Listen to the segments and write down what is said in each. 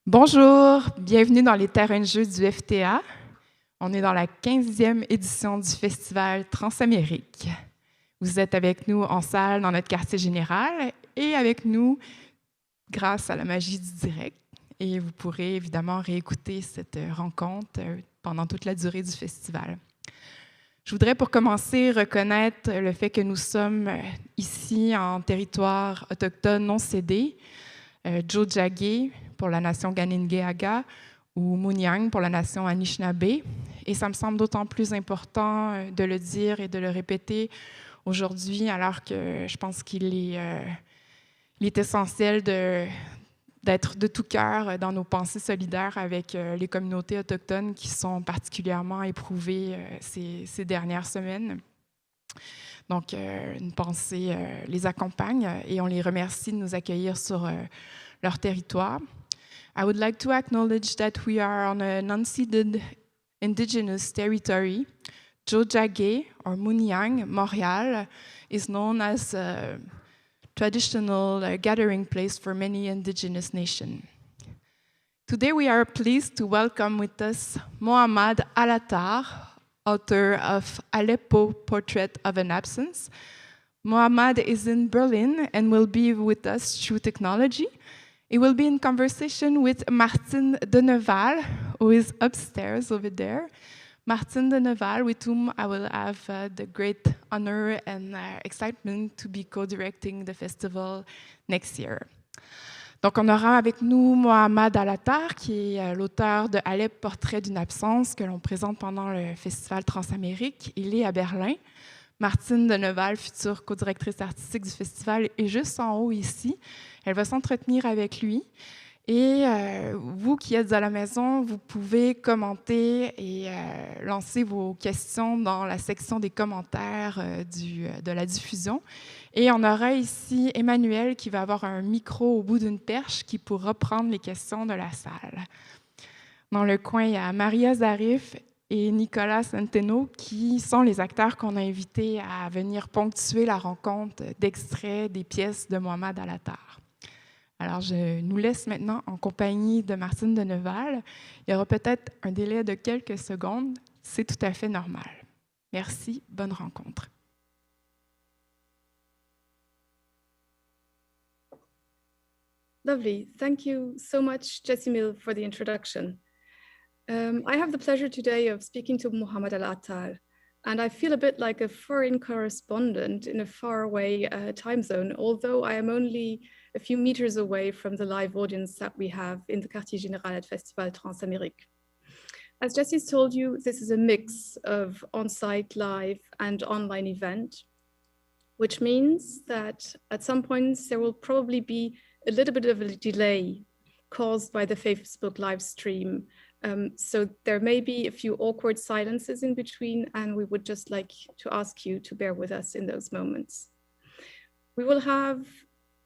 Bonjour, bienvenue dans les terrains de jeu du FTA. On est dans la 15e édition du festival TransAmériques. Vous êtes avec nous en salle dans notre quartier général et avec nous grâce à la magie du direct. Et vous pourrez évidemment réécouter cette rencontre pendant toute la durée du festival. Je voudrais pour commencer reconnaître le fait que nous sommes ici en territoire autochtone non cédé, Tiohtià:ke pour la nation Kanien'kehá:ka ou Munyang pour la nation Anishinaabe. Et ça me semble d'autant plus important de le dire et de le répéter aujourd'hui, alors que je pense qu'il est essentiel d'être de tout cœur dans nos pensées solidaires avec les communautés autochtones qui sont particulièrement éprouvées ces dernières semaines. Donc, une pensée les accompagne et on les remercie de nous accueillir sur leur territoire. I would like to acknowledge that we are on an unceded indigenous territory. Tiohtià:ke, or Munyang, Montréal, is known as a traditional gathering place for many indigenous nations. Today we are pleased to welcome with us Mohammad Al Attar, author of Aleppo, Portrait of an Absence. Mohammad is in Berlin and will be with us through technology. He will be in conversation with Martine Dennewald, who is upstairs over there. Martine Dennewald, with whom I will have the great honor and excitement to be co-directing the festival next year. Donc, on aura avec nous Mohammad Al Attar, qui est l'auteur de Aleppo, Portrait d'une absence, que l'on présente pendant le festival TransAmériques. Il est à Berlin. Martine Dennewald, future co-directrice artistique du festival, est juste en haut ici. Elle va s'entretenir avec lui. Et vous qui êtes à la maison, vous pouvez commenter et lancer vos questions dans la section des commentaires de la diffusion. Et on aura ici Emmanuel qui va avoir un micro au bout d'une perche qui pourra prendre les questions de la salle. Dans le coin, il y a Maria Zarif et Nicolas Centeno qui sont les acteurs qu'on a invités à venir ponctuer la rencontre d'extraits des pièces de Mohammad Al Attar. Alors, je nous laisse maintenant en compagnie de Martine Dennewald. Il y aura peut-être un délai de quelques secondes. C'est tout à fait normal. Merci, bonne rencontre. Lovely. Thank you so much, Jessimil, for the introduction. I have the pleasure today of speaking to Mohammad Al Attar, and I feel a bit like a foreign correspondent in a faraway time zone, although I am only a few meters away from the live audience that we have in the Quartier Général at Festival TransAmériques. As Jesse's told you, this is a mix of on-site, live, and online event, which means that at some points there will probably be a little bit of a delay caused by the Facebook live stream. So there may be a few awkward silences in between, and we would just like to ask you to bear with us in those moments. We will have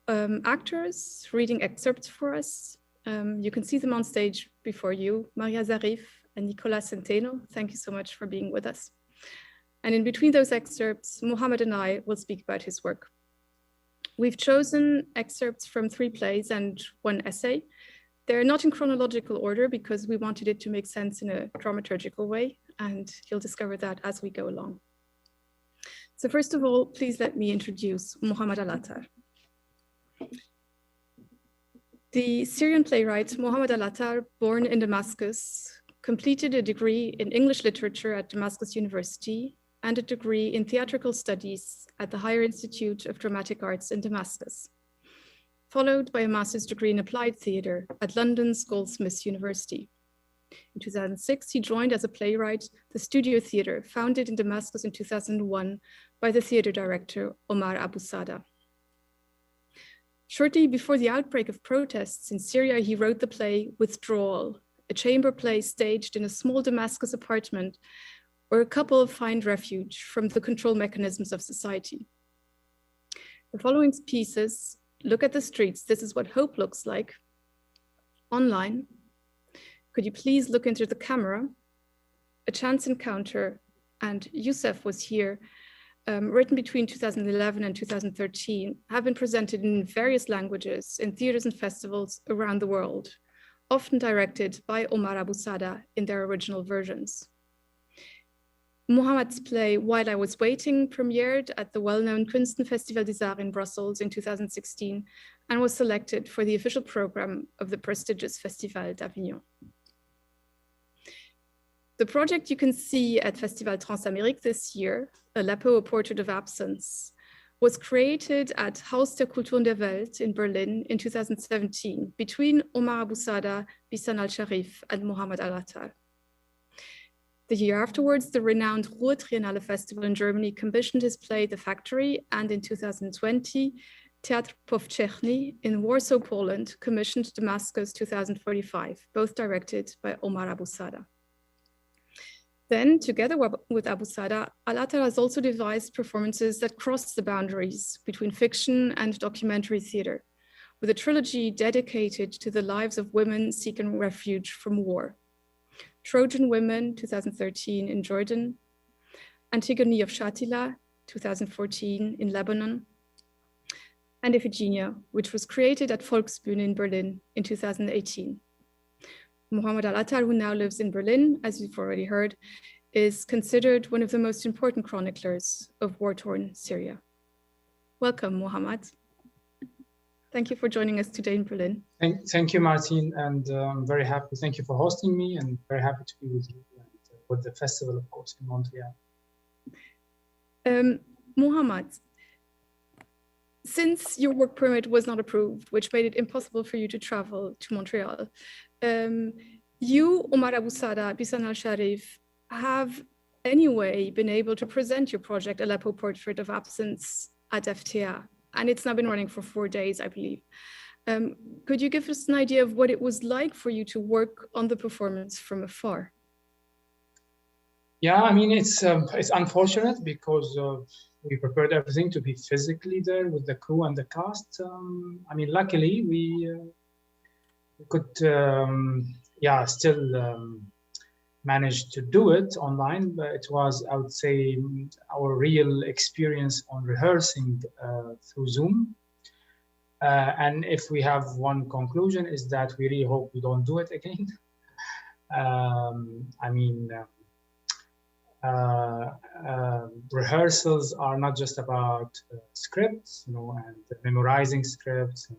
actors reading excerpts for us. You can see them on stage before you, Maria Zarif and Nicolas Centeno. Thank you so much for being with us. And in between those excerpts, Mohammad and I will speak about his work. We've chosen excerpts from 3 plays and 1 essay. They're not in chronological order because we wanted it to make sense in a dramaturgical way, and you'll discover that as we go along. So first of all, please let me introduce Mohammad Al Attar. The Syrian playwright Mohammad Al Attar, born in Damascus, completed a degree in English literature at Damascus University and a degree in theatrical studies at the Higher Institute of Dramatic Arts in Damascus, followed by a master's degree in applied theater at London's Goldsmiths University. In 2006, he joined as a playwright the Studio Theater, founded in Damascus in 2001 by the theater director Omar Abu Sada. Shortly before the outbreak of protests in Syria, he wrote the play Withdrawal, a chamber play staged in a small Damascus apartment where a couple find refuge from the control mechanisms of society. The following pieces look at the streets. This is what hope looks like. Online. Could you please look into the camera? A Chance Encounter, and Youssef was here, written between 2011 and 2013, have been presented in various languages in theaters and festivals around the world, often directed by Omar Abu Sada in their original versions. Mohammad's play While I Was Waiting premiered at the well-known Kunstenfestival des Arts in Brussels in 2016 and was selected for the official program of the prestigious Festival d'Avignon. The project you can see at Festival TransAmériques this year, Aleppo, A Portrait of Absence, was created at Haus der Kulturen der Welt in Berlin in 2017 between Omar Abu Sada, Bisan al-Sharif, and Mohammad Al Attar. The year afterwards, the renowned Ruhr Triennale Festival in Germany commissioned his play The Factory, and in 2020, Teatr Powszechny in Warsaw, Poland, commissioned Damascus 2045, both directed by Omar Abu Sada. Then, together with Abu Sada, Al Attar has also devised performances that cross the boundaries between fiction and documentary theater, with a trilogy dedicated to the lives of women seeking refuge from war. Trojan Women, 2013 in Jordan, Antigone of Shatila, 2014 in Lebanon, and Iphigenia, which was created at Volksbühne in Berlin in 2018. Mohammad Al Attar, who now lives in Berlin, as you've already heard, is considered one of the most important chroniclers of war-torn Syria. Welcome, Mohammad. Thank you for joining us today in Berlin. Thank you, Martine, and I'm very happy. Thank you for hosting me, and very happy to be with you and with the festival, of course, in Montreal. Mohammad, since your work permit was not approved, which made it impossible for you to travel to Montreal, you, Omar Abu Sada, Bisan al-Sharif, have anyway been able to present your project, Aleppo Portrait of Absence, at FTA. And it's now been running for 4 days, I believe. Could you give us an idea of what it was like for you to work on the performance from afar? Yeah, I mean, it's unfortunate because we prepared everything to be physically there with the crew and the cast. I mean, luckily we could, still manage to do it online, but it was, I would say, our real experience on rehearsing through Zoom. And if we have one conclusion is that we really hope we don't do it again. Rehearsals are not just about scripts, and memorizing scripts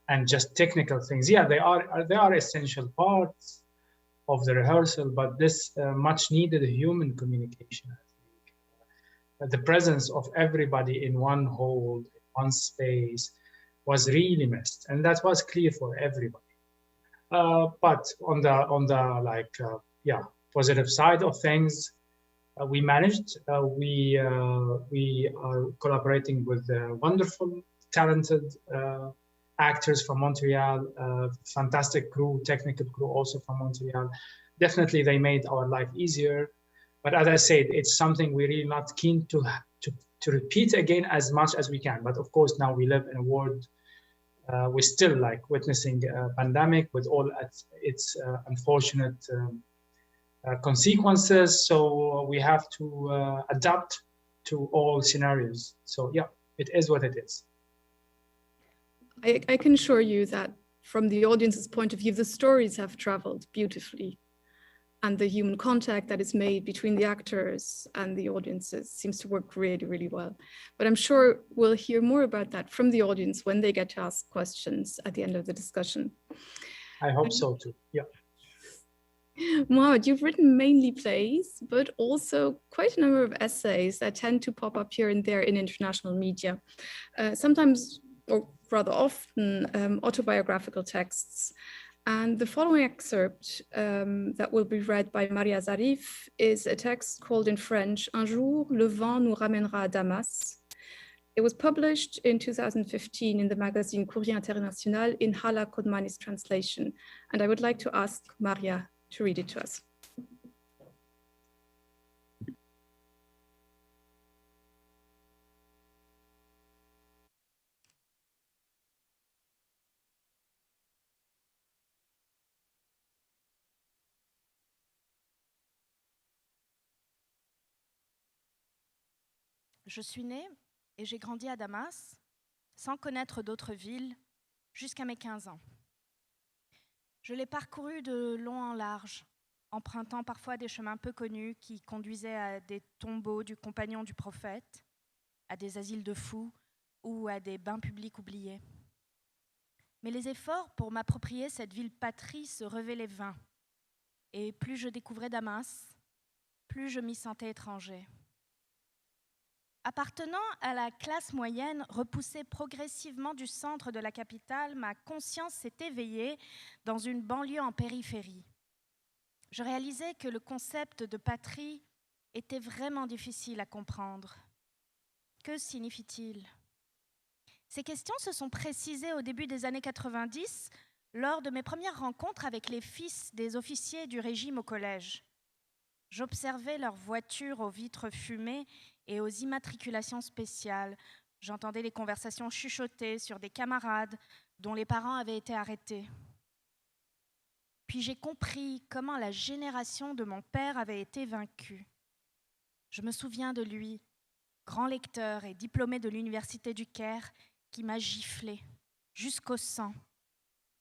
and just technical things. Yeah, they are essential parts of the rehearsal, but this much needed human communication, I think. The presence of everybody in one hall, in one space, was really missed, and that was clear for everybody. But on the positive side of things, we managed. We are collaborating with wonderful, talented actors from Montreal, fantastic crew, technical crew also from Montreal. Definitely they made our life easier. But as I said, it's something we're really not keen to repeat again as much as we can. But of course, now we live in a world, we're still witnessing a pandemic with all its unfortunate consequences. So we have to adapt to all scenarios. So yeah, it is what it is. I can assure you that from the audience's point of view, the stories have traveled beautifully, and the human contact that is made between the actors and the audiences seems to work really, really well. But I'm sure we'll hear more about that from the audience when they get to ask questions at the end of the discussion. I hope so too, yeah. Mohammad, you've written mainly plays, but also quite a number of essays that tend to pop up here and there in international media. Sometimes, or rather often, autobiographical texts. And the following excerpt that will be read by Maria Zarif is a text called in French, Un jour, le vent nous ramènera à Damas. It was published in 2015 in the magazine Courrier International in Hala Kodmani's translation. And I would like to ask Maria to read it to us. Je suis née et j'ai grandi à Damas, sans connaître d'autres villes, jusqu'à mes 15 ans. Je l'ai parcouru de long en large, empruntant parfois des chemins peu connus qui conduisaient à des tombeaux du compagnon du prophète, à des asiles de fous ou à des bains publics oubliés. Mais les efforts pour m'approprier cette ville patrie se révélaient vains. Et plus je découvrais Damas, plus je m'y sentais étranger. Appartenant à la classe moyenne, repoussée progressivement du centre de la capitale, ma conscience s'est éveillée dans une banlieue en périphérie. Je réalisais que le concept de patrie était vraiment difficile à comprendre. Que signifie-t-il ? Ces questions se sont précisées au début des années 90, lors de mes premières rencontres avec les fils des officiers du régime au collège. J'observais leurs voitures aux vitres fumées et aux immatriculations spéciales. J'entendais les conversations chuchotées sur des camarades dont les parents avaient été arrêtés. Puis j'ai compris comment la génération de mon père avait été vaincue. Je me souviens de lui, grand lecteur et diplômé de l'université du Caire, qui m'a giflé jusqu'au sang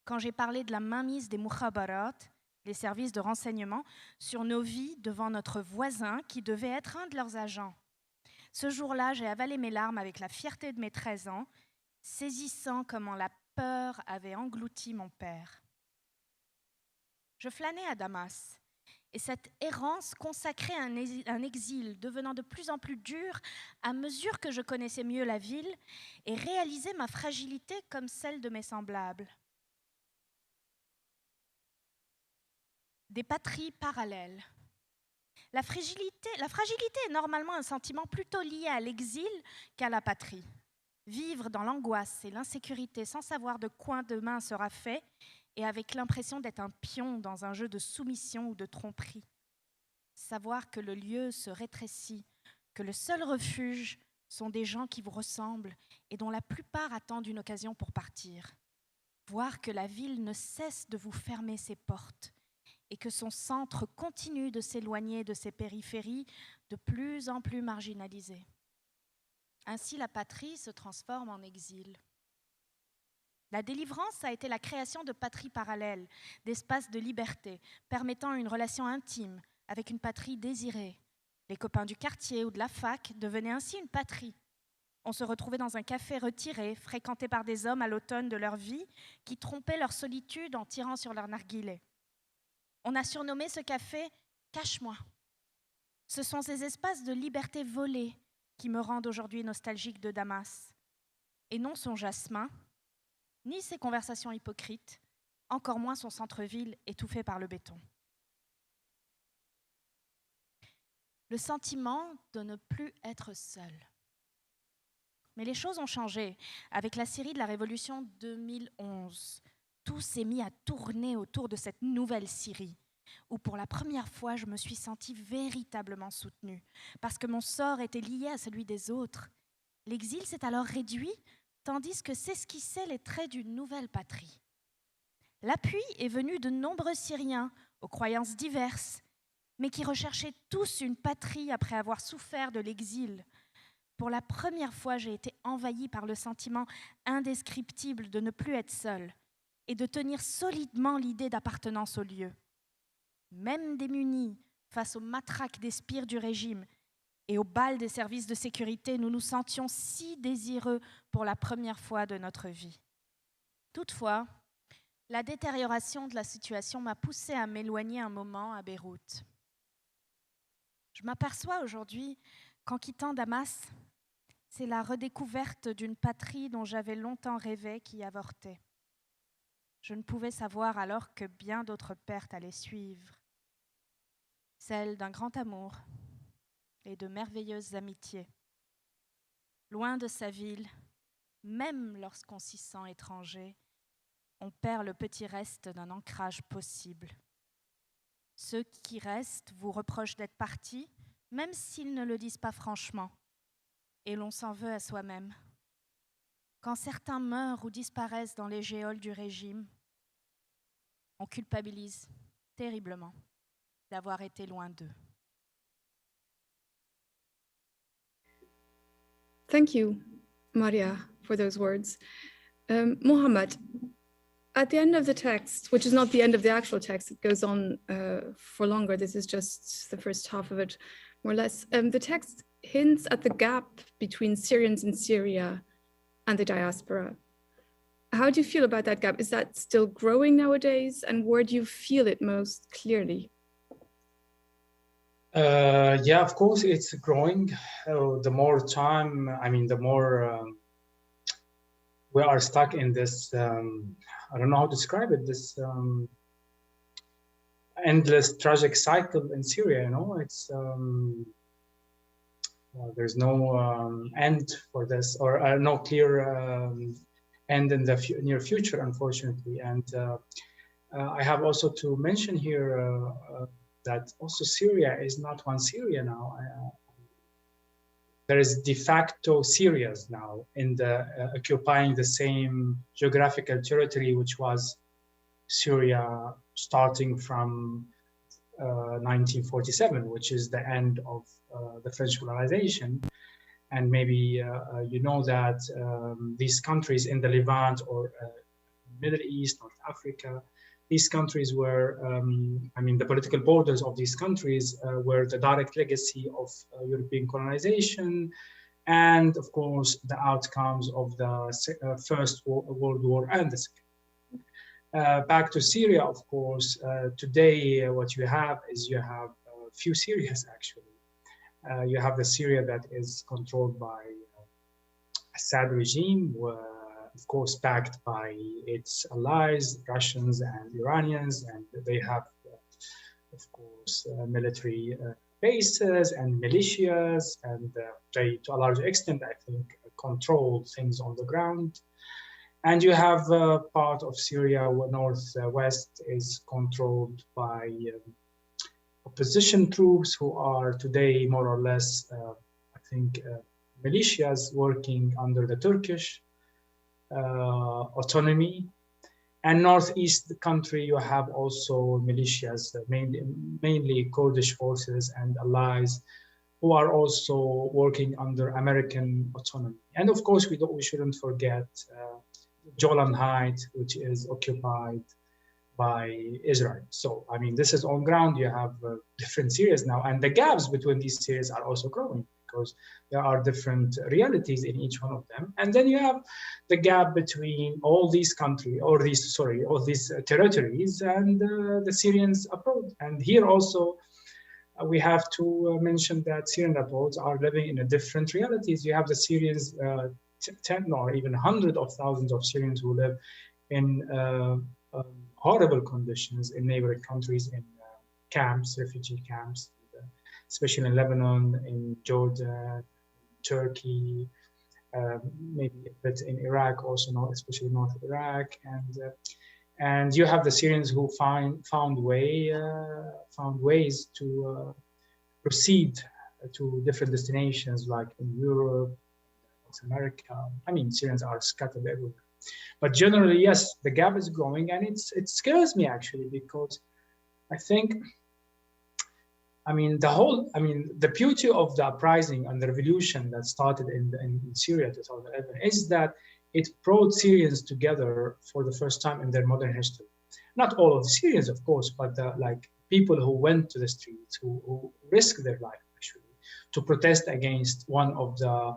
quand j'ai parlé de la mainmise des mukhabarat, les services de renseignement, sur nos vies devant notre voisin qui devait être un de leurs agents. Ce jour-là, j'ai avalé mes larmes avec la fierté de mes 13 ans, saisissant comment la peur avait englouti mon père. Je flânais à Damas, et cette errance consacrait un exil devenant de plus en plus dur à mesure que je connaissais mieux la ville et réalisais ma fragilité comme celle de mes semblables. Des patries parallèles. La fragilité est normalement un sentiment plutôt lié à l'exil qu'à la patrie. Vivre dans l'angoisse et l'insécurité sans savoir de quoi demain sera fait et avec l'impression d'être un pion dans un jeu de soumission ou de tromperie. Savoir que le lieu se rétrécit, que le seul refuge sont des gens qui vous ressemblent et dont la plupart attendent une occasion pour partir. Voir que la ville ne cesse de vous fermer ses portes et que son centre continue de s'éloigner de ses périphéries de plus en plus marginalisées. Ainsi, la patrie se transforme en exil. La délivrance a été la création de patries parallèles, d'espaces de liberté, permettant une relation intime avec une patrie désirée. Les copains du quartier ou de la fac devenaient ainsi une patrie. On se retrouvait dans un café retiré, fréquenté par des hommes à l'automne de leur vie, qui trompaient leur solitude en tirant sur leur narguilé. On a surnommé ce café « Cache-moi ». Ce sont ces espaces de liberté volés qui me rendent aujourd'hui nostalgique de Damas. Et non son jasmin, ni ses conversations hypocrites, encore moins son centre-ville étouffé par le béton. Le sentiment de ne plus être seul. Mais les choses ont changé. Avec la Syrie de la Révolution 2011, tout s'est mis à tourner autour de cette nouvelle Syrie, où pour la première fois, je me suis sentie véritablement soutenue, parce que mon sort était lié à celui des autres. L'exil s'est alors réduit, tandis que s'esquissaient les traits d'une nouvelle patrie. L'appui est venu de nombreux Syriens, aux croyances diverses, mais qui recherchaient tous une patrie après avoir souffert de l'exil. Pour la première fois, j'ai été envahie par le sentiment indescriptible de ne plus être seule et de tenir solidement l'idée d'appartenance au lieu. Même démunis face aux matraques des spires du régime et aux balles des services de sécurité, nous nous sentions si désireux pour la première fois de notre vie. Toutefois, la détérioration de la situation m'a poussée à m'éloigner un moment à Beyrouth. Je m'aperçois aujourd'hui qu'en quittant Damas, c'est la redécouverte d'une patrie dont j'avais longtemps rêvé qui avortait. Je ne pouvais savoir alors que bien d'autres pertes allaient suivre. Celle d'un grand amour et de merveilleuses amitiés. Loin de sa ville, même lorsqu'on s'y sent étranger, on perd le petit reste d'un ancrage possible. Ceux qui restent vous reprochent d'être partis, même s'ils ne le disent pas franchement, et l'on s'en veut à soi-même. Quand certains meurent ou disparaissent dans les geôles du régime, on culpabilise terriblement d'avoir été loin d'eux. Thank you, Maria, for those words. Mohammad, At the end of the text, which is not the end of the actual text, it goes on for longer. This is just the first half of it, more or less. The text hints at the gap between Syrians in Syria and the diaspora. How do you feel about that gap? Is that still growing nowadays? And where do you feel it most clearly? Yeah, of course, it's growing. The more time, I mean, the more we are stuck in this, I don't know how to describe it, this endless tragic cycle in Syria, you know, it's, there's no end for this, or no clear end in the near future, unfortunately. And I have also to mention here that also Syria is not one Syria now. There is de facto Syrias now in the occupying the same geographical territory, which was Syria starting from 1947, which is the end of the French colonization. And maybe you know that these countries in the Levant or Middle East, North Africa, these countries were, I mean, the political borders of these countries were the direct legacy of European colonization, and of course, the outcomes of the First World War and the Second. Back to Syria, of course, today what you have is you have a few Syrias actually. You have the Syria that is controlled by Assad regime, of course, backed by its allies, Russians and Iranians, and they have, of course, military bases and militias, and they, to a large extent, I think, control things on the ground. And you have part of Syria, northwest, is controlled by opposition troops who are today more or less, I think, militias working under the Turkish autonomy. And northeast the country, you have also militias, mainly Kurdish forces and allies, who are also working under American autonomy. And of course, we shouldn't forget Golan Heights, which is occupied by Israel. So, I mean, this is on ground. You have different Syrias now, and the gaps between these Syrias are also growing because there are different realities in each one of them. And then you have the gap between all these countries, all these territories and the Syrians abroad. And here also, we have to mention that Syrian abroad are living in a different realities. You have the Syrians, 10 or even hundreds of thousands of Syrians who live in horrible conditions in neighboring countries, in camps, refugee camps, especially in Lebanon, in Jordan, Turkey, maybe a bit in Iraq, also especially North Iraq, and you have the Syrians who found ways to proceed to different destinations, like in Europe, North America. I mean, Syrians are scattered everywhere. But generally, yes, the gap is growing, and it scares me actually, because I think, I mean, the beauty of the uprising and the revolution that started in Syria 2011 is that it brought Syrians together for the first time in their modern history. Not all of the Syrians, of course, but like people who went to the streets, who risked their life actually to protest against one of the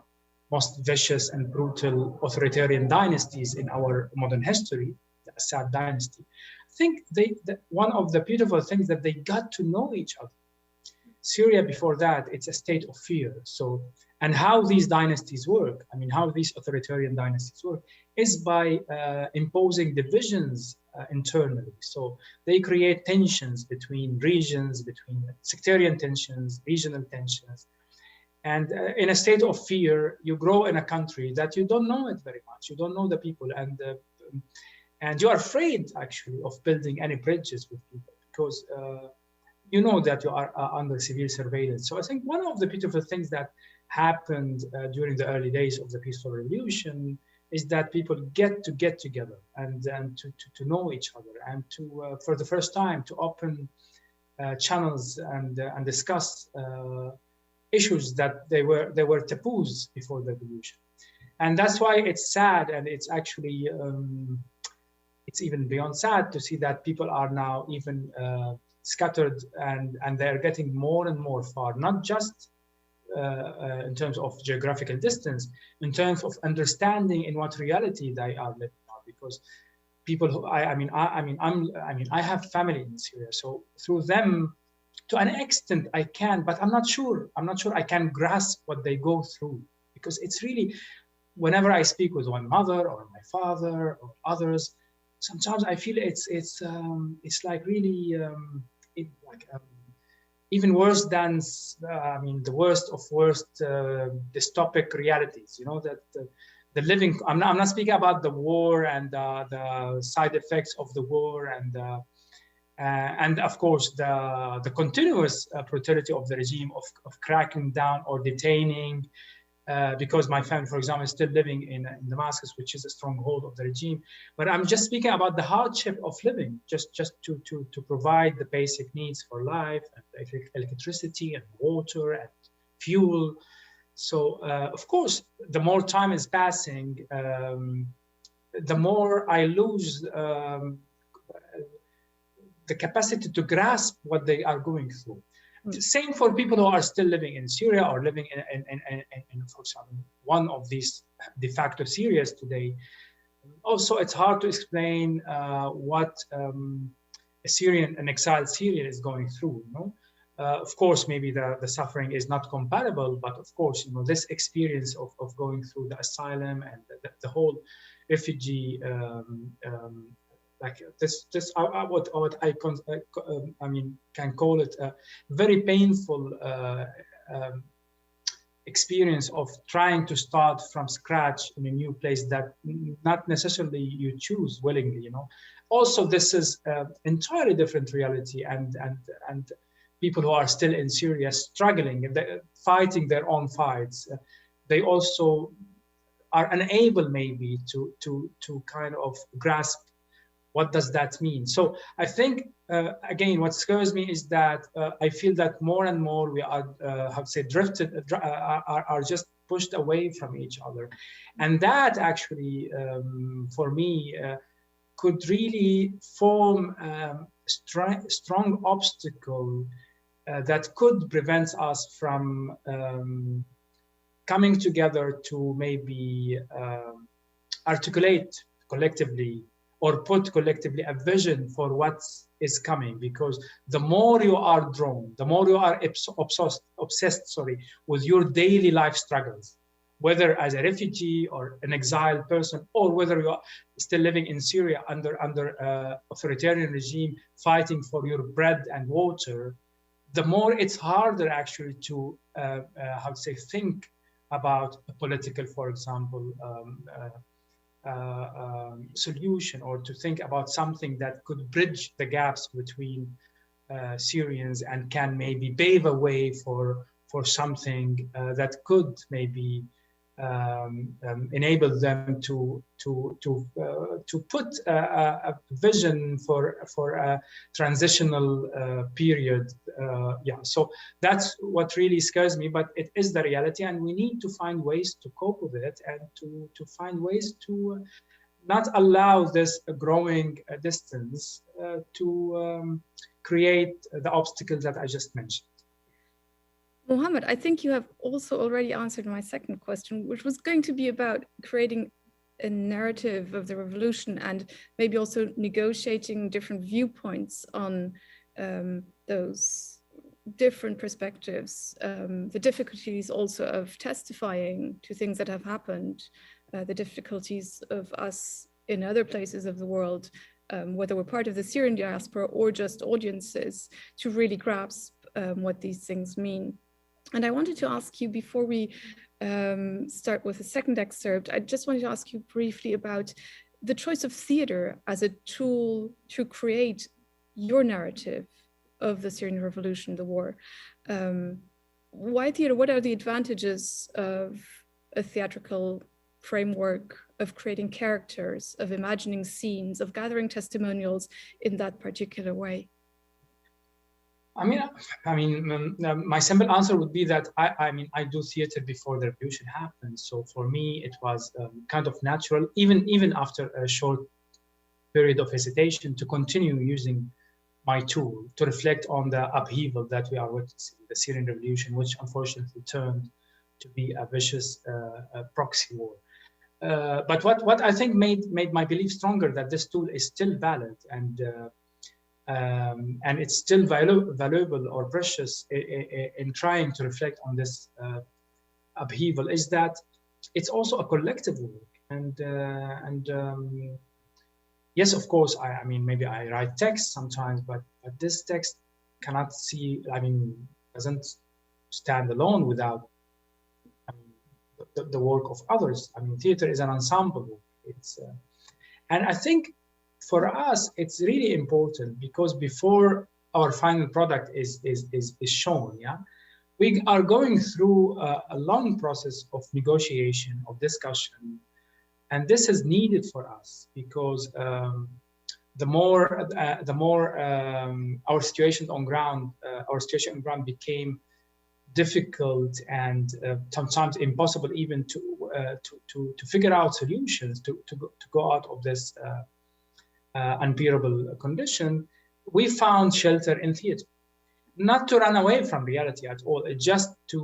most vicious and brutal authoritarian dynasties in our modern history, the Assad dynasty. I think one of the beautiful things that they got to know each other. Syria before that, it's a state of fear. So, and how these dynasties work, I mean, how these authoritarian dynasties work is by imposing divisions internally. So they create tensions between regions, between sectarian tensions, regional tensions. And in a state of fear, you grow in a country that you don't know it very much. You don't know the people, and you are afraid actually of building any bridges with people because you know that you are under severe surveillance. So I think one of the beautiful things that happened during the early days of the peaceful revolution is that people get together and to know each other, and to for the first time to open channels and discuss issues that they were taboos before the revolution. And that's why it's sad, and it's actually it's even beyond sad to see that people are now even scattered, and they're getting more and more far, not just in terms of geographical distance, in terms of understanding in what reality they are living now. Because people who I have family in Syria, so through them, to an extent, I can, but I'm not sure I can grasp what they go through, because it's really, whenever I speak with one mother or my father or others, sometimes I feel it's like really even worse than the worst of worst dystopic realities. You know, that the living. I'm not speaking about the war and the side effects of the war and of course the continuous brutality of the regime of cracking down or detaining. Because my family, for example, is still living in Damascus, which is a stronghold of the regime. But I'm just speaking about the hardship of living, just to provide the basic needs for life, and electricity and water and fuel. So, of course, the more time is passing, the more I lose the capacity to grasp what they are going through. Same for people who are still living in Syria or living in for example, one of these de facto Syrias today. Also, it's hard to explain what an exiled Syrian is going through. You know, of course, maybe the suffering is not comparable, but of course, you know, this experience of going through the asylum and the whole refugee. Like this what I can call it a very painful experience of trying to start from scratch in a new place that not necessarily you choose willingly. You know, also this is entirely different reality, and people who are still in Syria struggling and fighting their own fights, they also are unable maybe to kind of grasp what does that mean? So I think, again, what scares me is that I feel that more and more we are, are just pushed away from each other. And that actually, for me, could really form a strong obstacle that could prevent us from coming together to maybe articulate collectively or put collectively a vision for what is coming. Because the more you are drawn, the more you are obsessed with your daily life struggles, whether as a refugee or an exiled person, or whether you are still living in Syria under authoritarian regime, fighting for your bread and water, the more it's harder actually to think about a political, for example, solution, or to think about something that could bridge the gaps between Syrians and can maybe pave a way for something that could maybe enable them to put a vision for a transitional period. So that's what really scares me, but it is the reality, and we need to find ways to cope with it, and to find ways to not allow this growing distance to create the obstacles that I just mentioned. Mohammad, I think you have also already answered my second question, which was going to be about creating a narrative of the revolution and maybe also negotiating different viewpoints on those different perspectives, the difficulties also of testifying to things that have happened, the difficulties of us in other places of the world, whether we're part of the Syrian diaspora or just audiences, to really grasp what these things mean. And I wanted to ask you, before we start with the second excerpt, I just wanted to ask you briefly about the choice of theater as a tool to create your narrative of the Syrian revolution, the war. Why theater? What are the advantages of a theatrical framework, of creating characters, of imagining scenes, of gathering testimonials in that particular way? My simple answer would be that I do theater before the revolution happened. So for me, it was kind of natural, even after a short period of hesitation to continue using my tool to reflect on the upheaval that we are witnessing, the Syrian revolution, which unfortunately turned to be a vicious proxy war. But what I think made my belief stronger that this tool is still valid and it's still valuable or precious in trying to reflect on this upheaval is that it's also a collective work. And yes, of course, I mean, maybe I write text sometimes, but this text cannot doesn't stand alone without the work of others. I mean, theater is an ensemble work. And I think for us, it's really important because before our final product is shown, yeah, we are going through a long process of negotiation, of discussion, and this is needed for us because the more our situation on ground became difficult and sometimes impossible even to figure out solutions to go out of this unbearable condition. We found shelter in theater, not to run away from reality at all, just to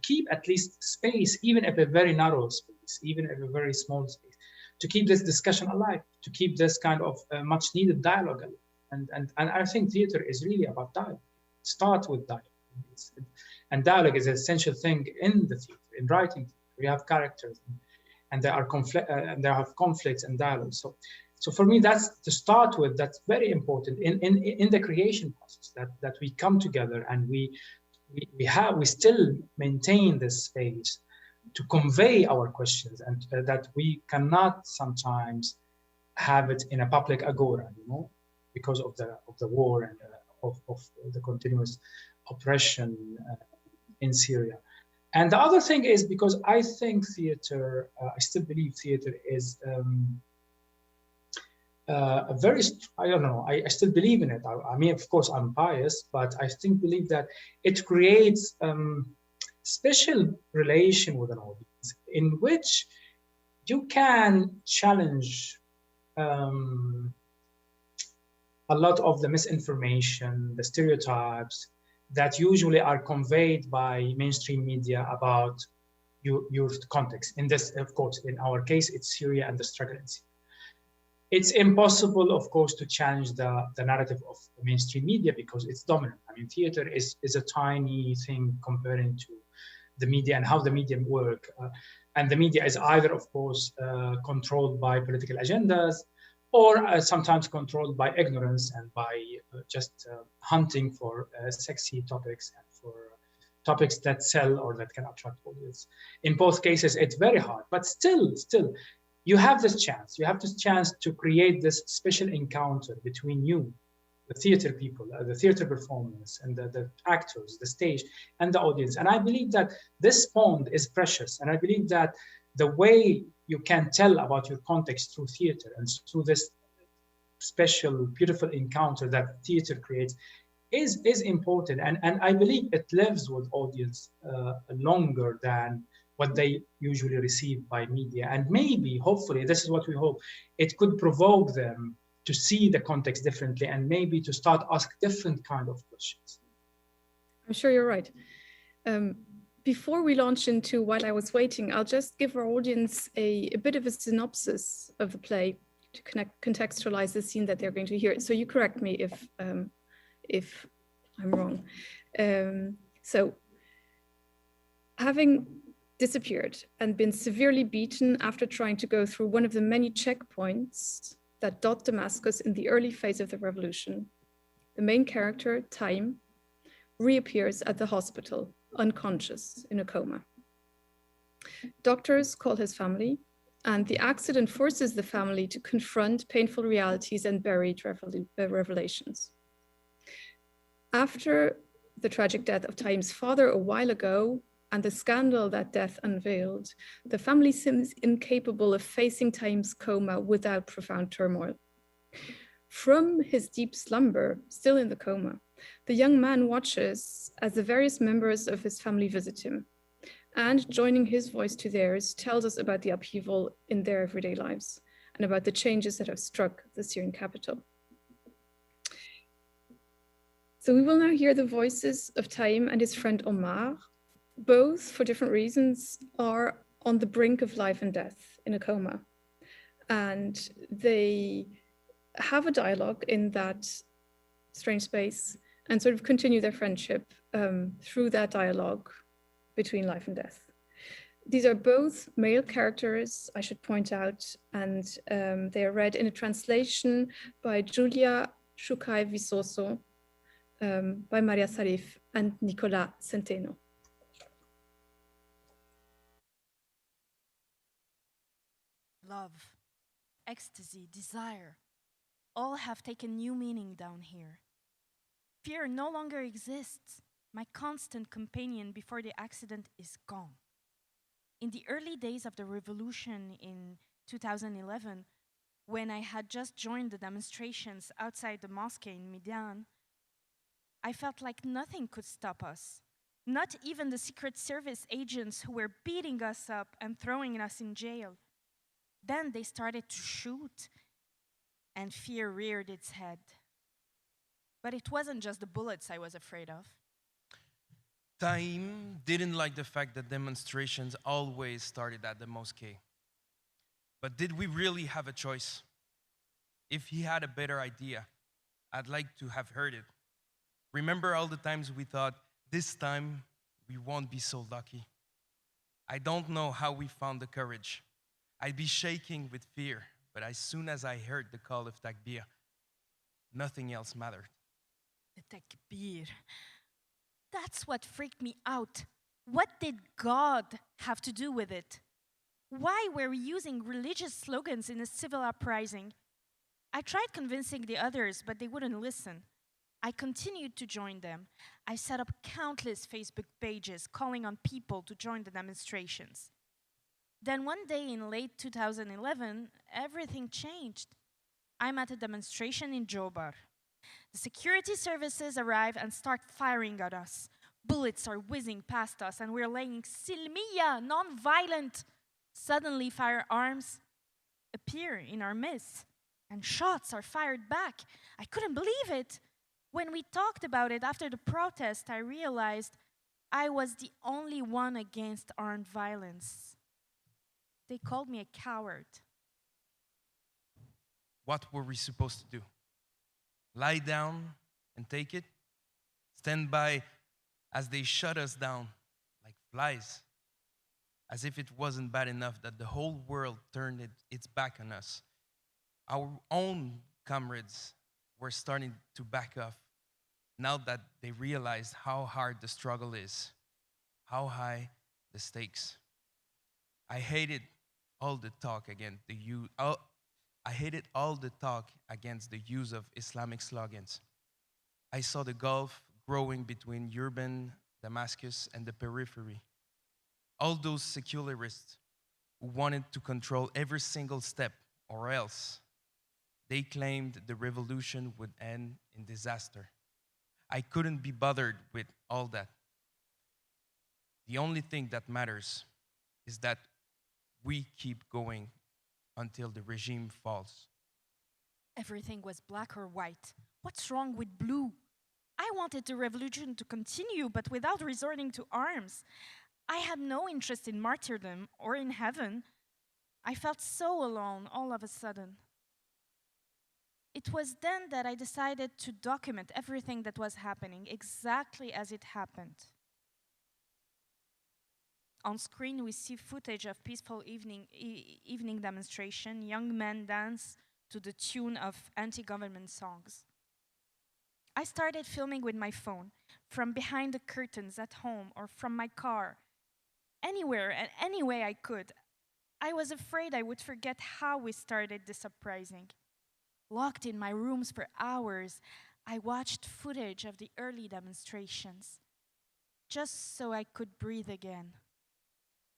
keep at least space, even if a very narrow space, even if a very small space, to keep this discussion alive, to keep this kind of much needed dialogue alive. And I think theater is really about dialogue. Start with dialogue. And dialogue is an essential thing in the theater, in writing. We have characters and there are conflicts and dialogue. So for me, that's to start with, that's very important in the creation process, that we come together and we still maintain this space to convey our questions, and that we cannot sometimes have it in a public agora, you know, because of the war and of the continuous oppression in Syria. And the other thing is because I think theater, I still believe theater is a very, I don't know, I still believe in it. I mean, of course, I'm biased, but I still believe that it creates special relation with an audience in which you can challenge a lot of the misinformation, the stereotypes that usually are conveyed by mainstream media about your context. In this, of course, in our case, it's Syria and the struggle in Syria. It's impossible, of course, to challenge the narrative of the mainstream media because it's dominant. I mean, theater is a tiny thing comparing to the media and how the media work. And the media is either, of course, controlled by political agendas or sometimes controlled by ignorance and by just hunting for sexy topics and for topics that sell or that can attract audience. In both cases, it's very hard, but still, you have this chance. You have this chance to create this special encounter between you, the theater people, the theater performance, and the actors, the stage, and the audience. And I believe that this bond is precious. And I believe that the way you can tell about your context through theater and through this special, beautiful encounter that theater creates is important. And I believe it lives with audience longer than what they usually receive by media. And maybe, hopefully, this is what we hope, it could provoke them to see the context differently and maybe to start ask different kind of questions. I'm sure you're right. Before we launch into While I Was Waiting, I'll just give our audience a bit of a synopsis of the play to contextualize the scene that they're going to hear. So you correct me if I'm wrong. So having disappeared and been severely beaten after trying to go through one of the many checkpoints that dot Damascus in the early phase of the revolution, the main character, Time, reappears at the hospital, unconscious in a coma. Doctors call his family, and the accident forces the family to confront painful realities and buried revelations. After the tragic death of Time's father a while ago, and the scandal that death unveiled, the family seems incapable of facing Time's coma without profound turmoil. From his deep slumber, still in the coma, the young man watches as the various members of his family visit him, and joining his voice to theirs, tells us about the upheaval in their everyday lives. and about the changes that have struck the Syrian capital. So we will now hear the voices of Taim and his friend Omar. Both, for different reasons, are on the brink of life and death in a coma. And they have a dialogue in that strange space and sort of continue their friendship through that dialogue between life and death. These are both male characters, I should point out, and they are read in a translation by Giulia Shukai Visoso, by Maria Sarif and Nicolas Centeno. Love, ecstasy, desire, all have taken new meaning down here. Fear no longer exists. My constant companion before the accident is gone. In the early days of the revolution in 2011, when I had just joined the demonstrations outside the mosque in Midian, I felt like nothing could stop us. Not even the Secret Service agents who were beating us up and throwing us in jail. Then they started to shoot, and fear reared its head. But it wasn't just the bullets I was afraid of. Taim didn't like the fact that demonstrations always started at the mosque. But did we really have a choice? If he had a better idea, I'd like to have heard it. Remember all the times we thought, this time we won't be so lucky. I don't know how we found the courage. I'd be shaking with fear, but as soon as I heard the call of takbir, nothing else mattered. The takbir. That's what freaked me out. What did God have to do with it? Why were we using religious slogans in a civil uprising? I tried convincing the others, but they wouldn't listen. I continued to join them. I set up countless Facebook pages calling on people to join the demonstrations. Then one day in late 2011, everything changed. I'm at a demonstration in Jobar. The security services arrive and start firing at us. Bullets are whizzing past us and we're laying silmiya, non-violent. Suddenly firearms appear in our midst and shots are fired back. I couldn't believe it. When we talked about it after the protest, I realized I was the only one against armed violence. They called me a coward. What were we supposed to do? Lie down and take it? Stand by as they shut us down like flies? As if it wasn't bad enough that the whole world turned its back on us. Our own comrades were starting to back off now that they realized how hard the struggle is, how high the stakes. I hated all the talk against the use. I hated all the talk against the use of Islamic slogans. I saw the gulf growing between urban Damascus and the periphery. All those secularists who wanted to control every single step, or else they claimed the revolution would end in disaster. I couldn't be bothered with all that. The only thing that matters is that we keep going until the regime falls. Everything was black or white. What's wrong with blue? I wanted the revolution to continue, but without resorting to arms. I had no interest in martyrdom or in heaven. I felt so alone all of a sudden. It was then that I decided to document everything that was happening exactly as it happened. On screen, we see footage of peaceful evening demonstration. Young men dance to the tune of anti-government songs. I started filming with my phone, from behind the curtains at home or from my car, anywhere and any way I could. I was afraid I would forget how we started this uprising. Locked in my rooms for hours, I watched footage of the early demonstrations, just so I could breathe again.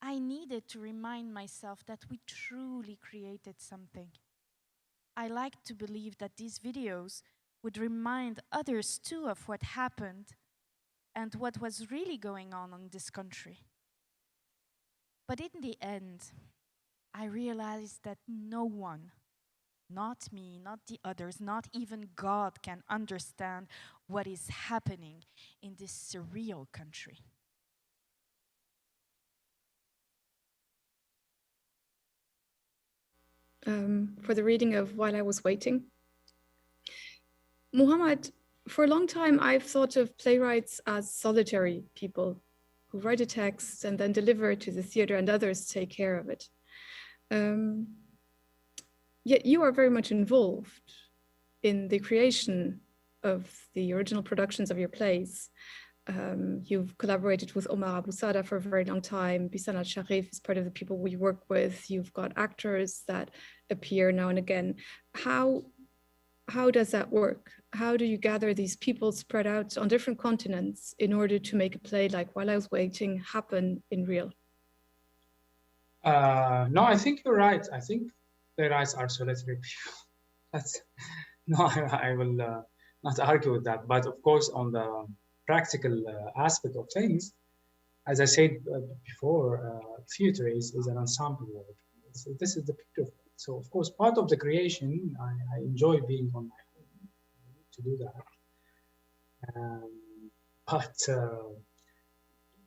I needed to remind myself that we truly created something. I like to believe that these videos would remind others too of what happened and what was really going on in this country. But in the end, I realized that no one not me, not the others, not even God can understand what is happening in this surreal country. For the reading of While I Was Waiting. Mohammad, for a long time, I've thought of playwrights as solitary people who write a text and then deliver it to the theater and others take care of it. Yet you are very much involved in the creation of the original productions of your plays. You've collaborated with Omar Abu Sada for a very long time. Bisan al-Sharif is part of the people we work with. You've got actors that appear now and again. How does that work? How do you gather these people spread out on different continents in order to make a play like While I Was Waiting happen in real? No, I think you're right. I think playwrights are solitary people. I will not argue with that. But of course, on the practical aspect of things, as I said before, theater is an ensemble work. This is the beauty of it. So of course, part of the creation, I enjoy being on my own to do that.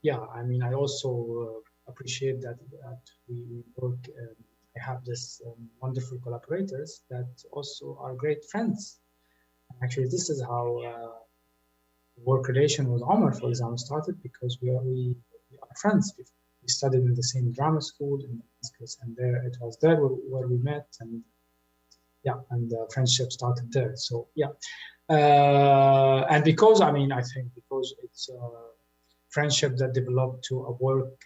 Yeah, I mean, I also appreciate that we work. I have this wonderful collaborators that also are great friends. Actually, this is how work relation with Omar, for example, started, because we are friends. We studied in the same drama school in Damascus, and it was there where we met, and yeah, and the friendship started there. So yeah, and because I think because it's a friendship that developed to a work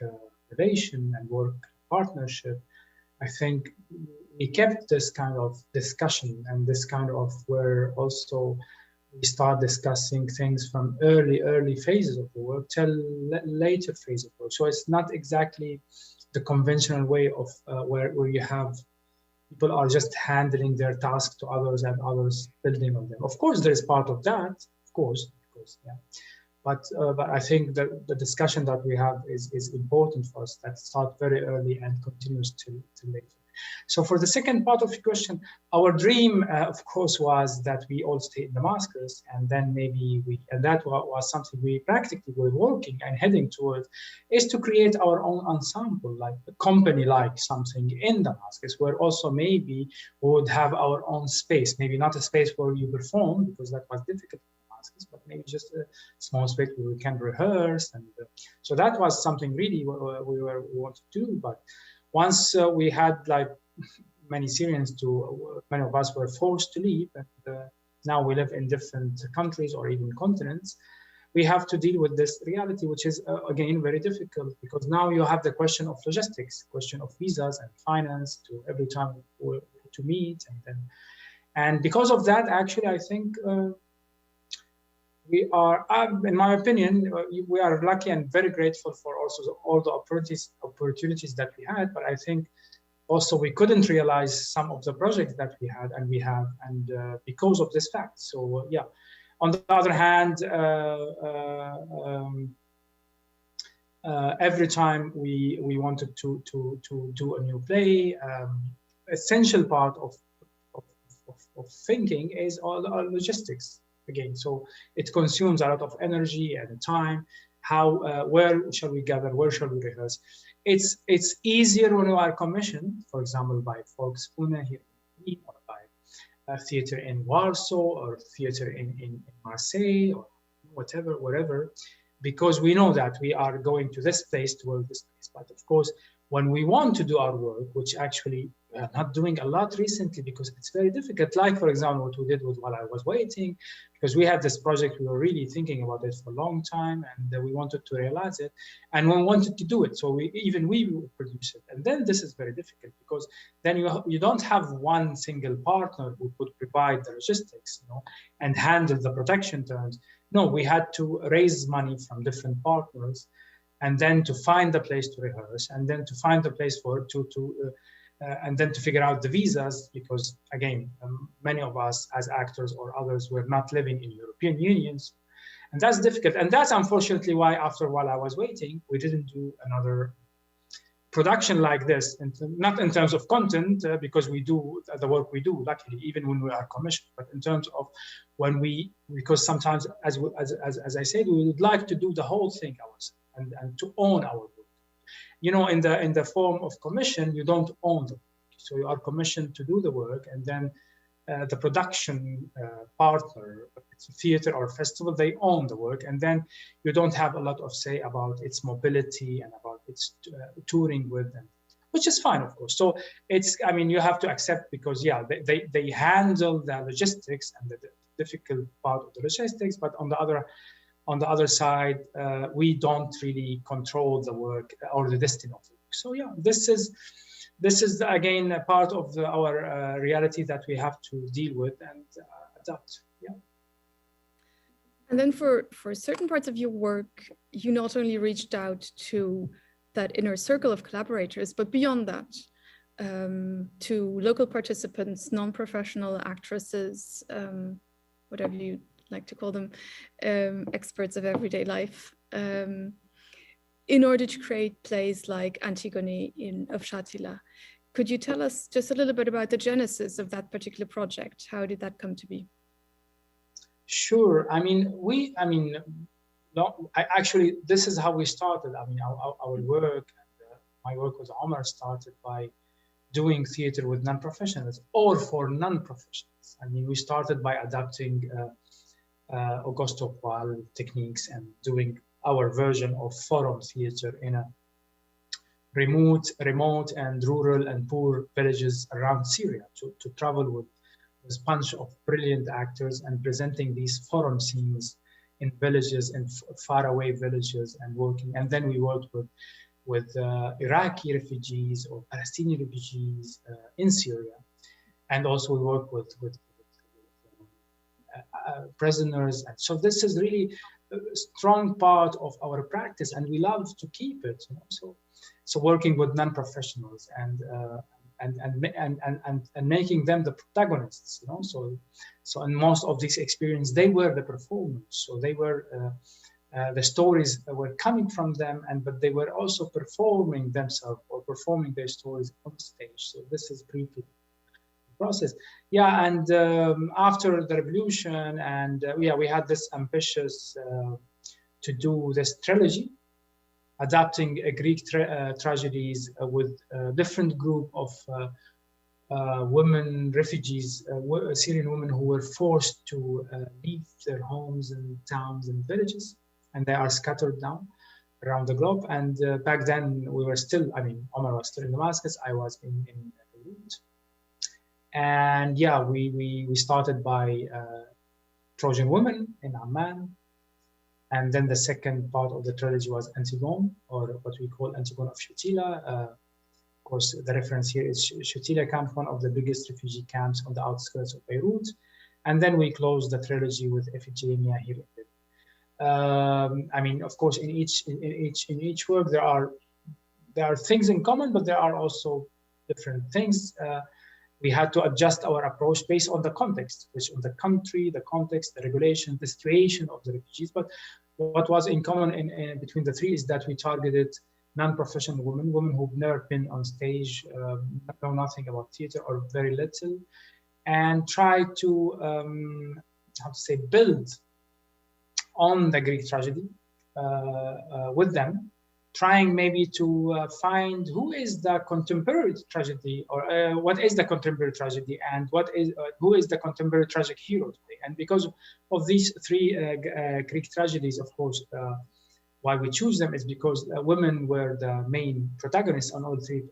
relation and work partnership, I think we kept this kind of discussion and this kind of where also we start discussing things from early phases of the work till later phase of work. So it's not exactly the conventional way of where you have people are just handling their tasks to others and others building on them. Of course, there is part of that, of course, yeah. But I think that the discussion that we have is important for us, that starts very early and continues till later. So for the second part of your question, our dream, of course, was that we all stay in Damascus, and then maybe and that was something we practically were working and heading towards, is to create our own ensemble, like a company, like something in Damascus, where also maybe we would have our own space, maybe not a space where you perform, because that was difficult in Damascus, but maybe just a small space where we can rehearse. And so that was something really we wanted to do. But once we had, like many Syrians many of us were forced to leave, and now we live in different countries or even continents, we have to deal with this reality, which is again very difficult, because now you have the question of logistics, question of visas and finance to every time to meet, and because of that, actually, I think we are, in my opinion, we are lucky and very grateful for also all the opportunities that we had. But I think also we couldn't realize some of the projects that we had and we have, and because of this fact. So yeah. On the other hand, every time we wanted to do a new play, essential part of thinking is all our logistics. Again, so it consumes a lot of energy and time. Where shall we gather? Where shall we rehearse? It's easier when you are commissioned, for example, by Volkspune here in or by a theater in Warsaw or theater in Marseille or wherever, because we know that we are going to this place to work this place. But of course, when we want to do our work, which actually we are not doing a lot recently because it's very difficult, like for example, what we did with While I Was Waiting, because we had this project, we were really thinking about it for a long time, and we wanted to realize it, and we wanted to do it. So we would produce it. And then this is very difficult, because then you don't have one single partner who could provide the logistics, and handle the production terms. No, we had to raise money from different partners, and then to find the place to rehearse, and then to find the place and then to figure out the visas, because again, many of us as actors or others were not living in European unions, and that's difficult. And that's unfortunately why after While I Was Waiting, we didn't do another production like this, and not in terms of content, because we do the work we do, luckily, even when we are commissioned, but in terms of when because sometimes, as I said, we would like to do the whole thing ourselves and to own our work. You know, in the form of commission, you don't own the work. So you are commissioned to do the work, and then the production partner, it's a theater or festival, they own the work, and then you don't have a lot of say about its mobility and about its touring with them, which is fine, of course. So it's, I mean, you have to accept, because yeah, they handle the logistics and the difficult part of the logistics, but on the other side, we don't really control the work or the destiny of the work. So yeah, this is again a part of our reality that we have to deal with and adapt. Yeah. And then for certain parts of your work, you not only reached out to that inner circle of collaborators, but beyond that, to local participants, non-professional actresses, whatever you like to call them, experts of everyday life, in order to create plays like Antigone of Shatila. Could you tell us just a little bit about the genesis of that particular project? How did that come to be? Sure. Actually, this is how we started. I mean, our work, my work with Omar started by doing theater with non-professionals or for non-professionals. I mean, we started by adapting Augusto Boal techniques and doing our version of forum theater in a remote and rural and poor villages around Syria, to travel with a bunch of brilliant actors and presenting these forum scenes in villages and faraway villages and working. And then we worked with Iraqi refugees or Palestinian refugees in Syria. And also we work with prisoners. And so this is really a strong part of our practice, and we love to keep it. You know? So working with non-professionals and making them the protagonists. You know? So in most of this experience, they were the performers. So they were the stories were coming from them, but they were also performing themselves or performing their stories on stage. So this is briefly the process. Yeah, and after the revolution, and we had this ambitious to do this trilogy, adapting Greek tragedies with a different group of women, refugees, Syrian women who were forced to leave their homes and towns and villages, and they are scattered now around the globe. And back then we were still, I mean, Omar was still in Damascus, I was in Beirut. And yeah, we started by Trojan Women in Amman. And then the second part of the trilogy was Antigone, or what we call Antigone of Shatila. Of course, the reference here is Shatila camp, one of the biggest refugee camps on the outskirts of Beirut. And then we closed the trilogy with Iphigenia here in Beirut. I mean, of course, in each work there are things in common, but there are also different things. We had to adjust our approach based on the context, which on the country, the context, the regulation, the situation of the refugees. But what was in common in between the three is that we targeted non-professional women who've never been on stage, know nothing about theater or very little, and try to, build on the Greek tragedy with them, trying maybe to find who is the contemporary tragedy, or what is the contemporary tragedy, and who is the contemporary tragic hero today. And because of these three Greek tragedies, of course, why we choose them is because women were the main protagonists on all three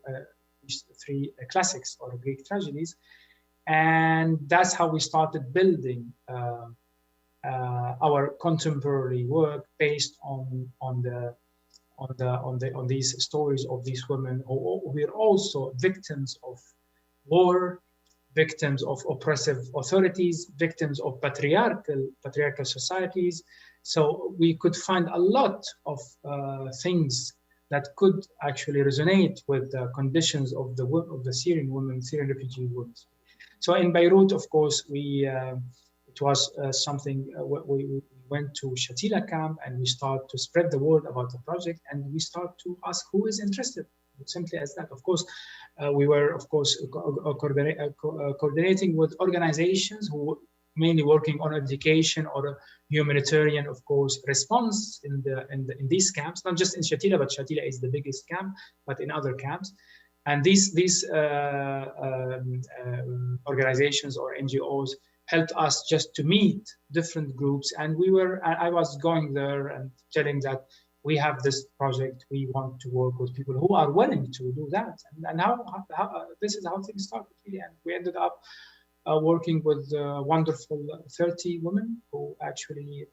classics or Greek tragedies, and that's how we started building our contemporary work based on these stories of these women who were also victims of war, victims of oppressive authorities, victims of patriarchal societies. So we could find a lot of things that could actually resonate with the conditions of the Syrian women, Syrian refugee women. So in Beirut, of course, it was something we went to Shatila camp, and we start to spread the word about the project, and we start to ask who is interested. simply as that. Of course, we were, of course, coordinating with organizations who mainly working on education or humanitarian, of course, response in these camps, not just in Shatila, but Shatila is the biggest camp, but in other camps. And these organizations or NGOs helped us just to meet different groups. And I was going there and telling that we have this project, we want to work with people who are willing to do that. And how this is how things started, really. And we ended up working with wonderful 30 women who actually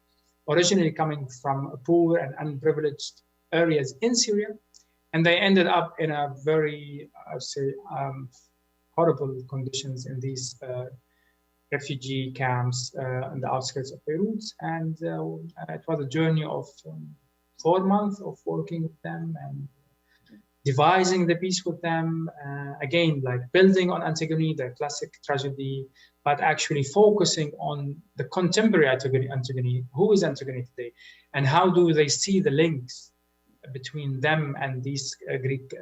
originally coming from poor and unprivileged areas in Syria. And they ended up in a very, horrible conditions in these refugee camps on the outskirts of Beirut. And it was a journey of 4 months of working with them and devising the piece with them. Again, like building on Antigone, the classic tragedy, but actually focusing on the contemporary Antigone. Who is Antigone today? And how do they see the links between them and these Greek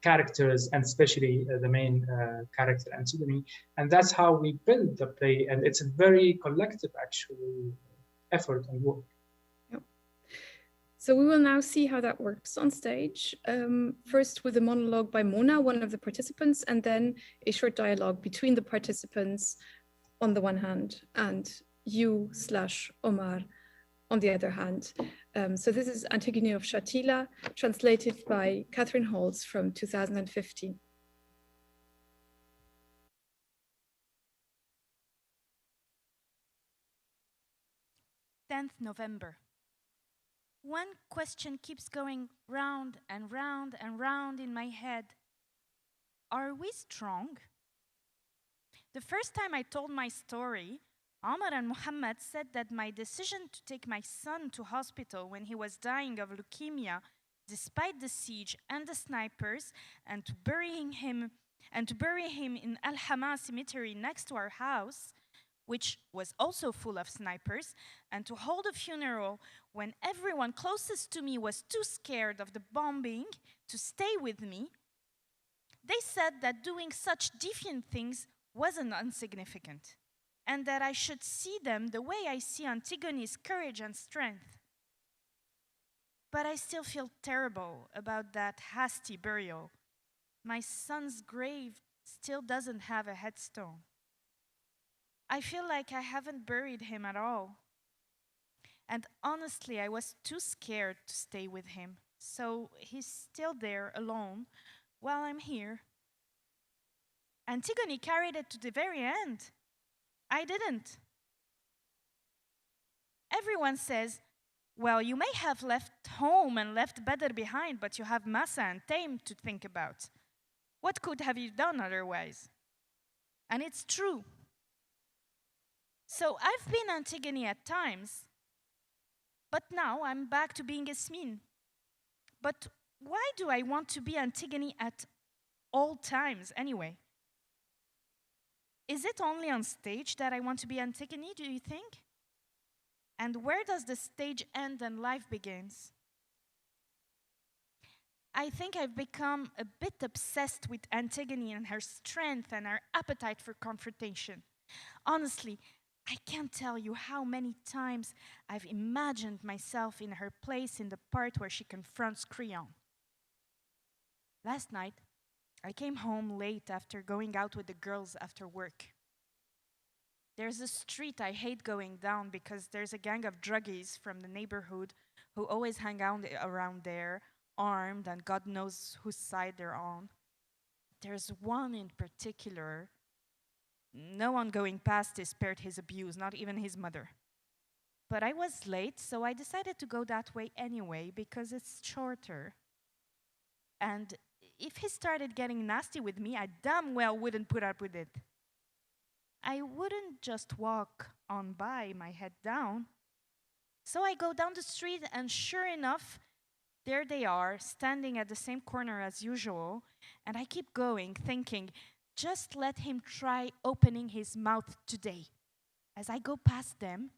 characters, and especially the main character Antigone? And that's how we build the play. And it's a very collective, actually, effort and work. So we will now see how that works on stage. First with a monologue by Mona, one of the participants, and then a short dialogue between the participants on the one hand, and you/Omar on the other hand. So this is Antigone of Shatila, translated by Catherine Holtz from 2015. 10th November. One question keeps going round and round and round in my head. Are we strong? The first time I told my story, Omar and Mohammad said that my decision to take my son to hospital when he was dying of leukemia, despite the siege and the snipers, and to bury him in Al-Hama cemetery next to our house, which was also full of snipers, and to hold a funeral when everyone closest to me was too scared of the bombing to stay with me, they said that doing such defiant things wasn't insignificant, and that I should see them the way I see Antigone's courage and strength. But I still feel terrible about that hasty burial. My son's grave still doesn't have a headstone. I feel like I haven't buried him at all. And honestly, I was too scared to stay with him. So he's still there alone while I'm here. Antigone carried it to the very end. I didn't. Everyone says, well, you may have left home and left Badr behind, but you have Massa and Taim to think about. What could have you done otherwise? And it's true. So I've been Antigone at times, but now I'm back to being Yasmin. But why do I want to be Antigone at all times anyway? Is it only on stage that I want to be Antigone, do you think? And where does the stage end and life begins? I think I've become a bit obsessed with Antigone and her strength and her appetite for confrontation. Honestly, I can't tell you how many times I've imagined myself in her place in the part where she confronts Syrian. Last night, I came home late after going out with the girls after work. There's a street I hate going down because there's a gang of druggies from the neighborhood who always hang out around there, armed, and God knows whose side they're on. There's one in particular. No one going past is spared his abuse, not even his mother. But I was late, so I decided to go that way anyway because it's shorter. And if he started getting nasty with me, I damn well wouldn't put up with it. I wouldn't just walk on by, my head down. So I go down the street, and sure enough, there they are, standing at the same corner as usual. And I keep going, thinking, just let him try opening his mouth today. As I go past them,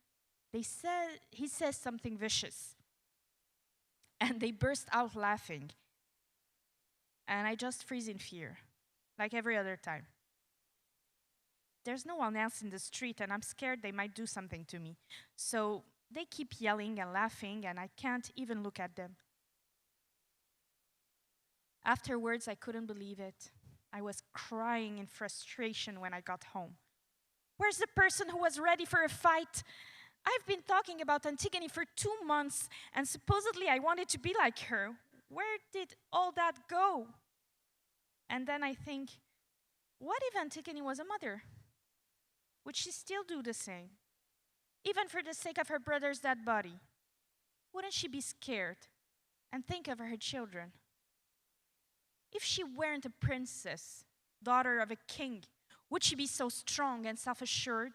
he says something vicious. And they burst out laughing. and I just freeze in fear, like every other time. There's no one else in the street, and I'm scared they might do something to me. So they keep yelling and laughing, and I can't even look at them. Afterwards, I couldn't believe it. I was crying in frustration when I got home. Where's the person who was ready for a fight? I've been talking about Antigone for 2 months, and supposedly I wanted to be like her. Where did all that go? And then I think, what if Antigone was a mother? Would she still do the same? Even for the sake of her brother's dead body? Wouldn't she be scared and think of her children? If she weren't a princess, daughter of a king, would she be so strong and self-assured?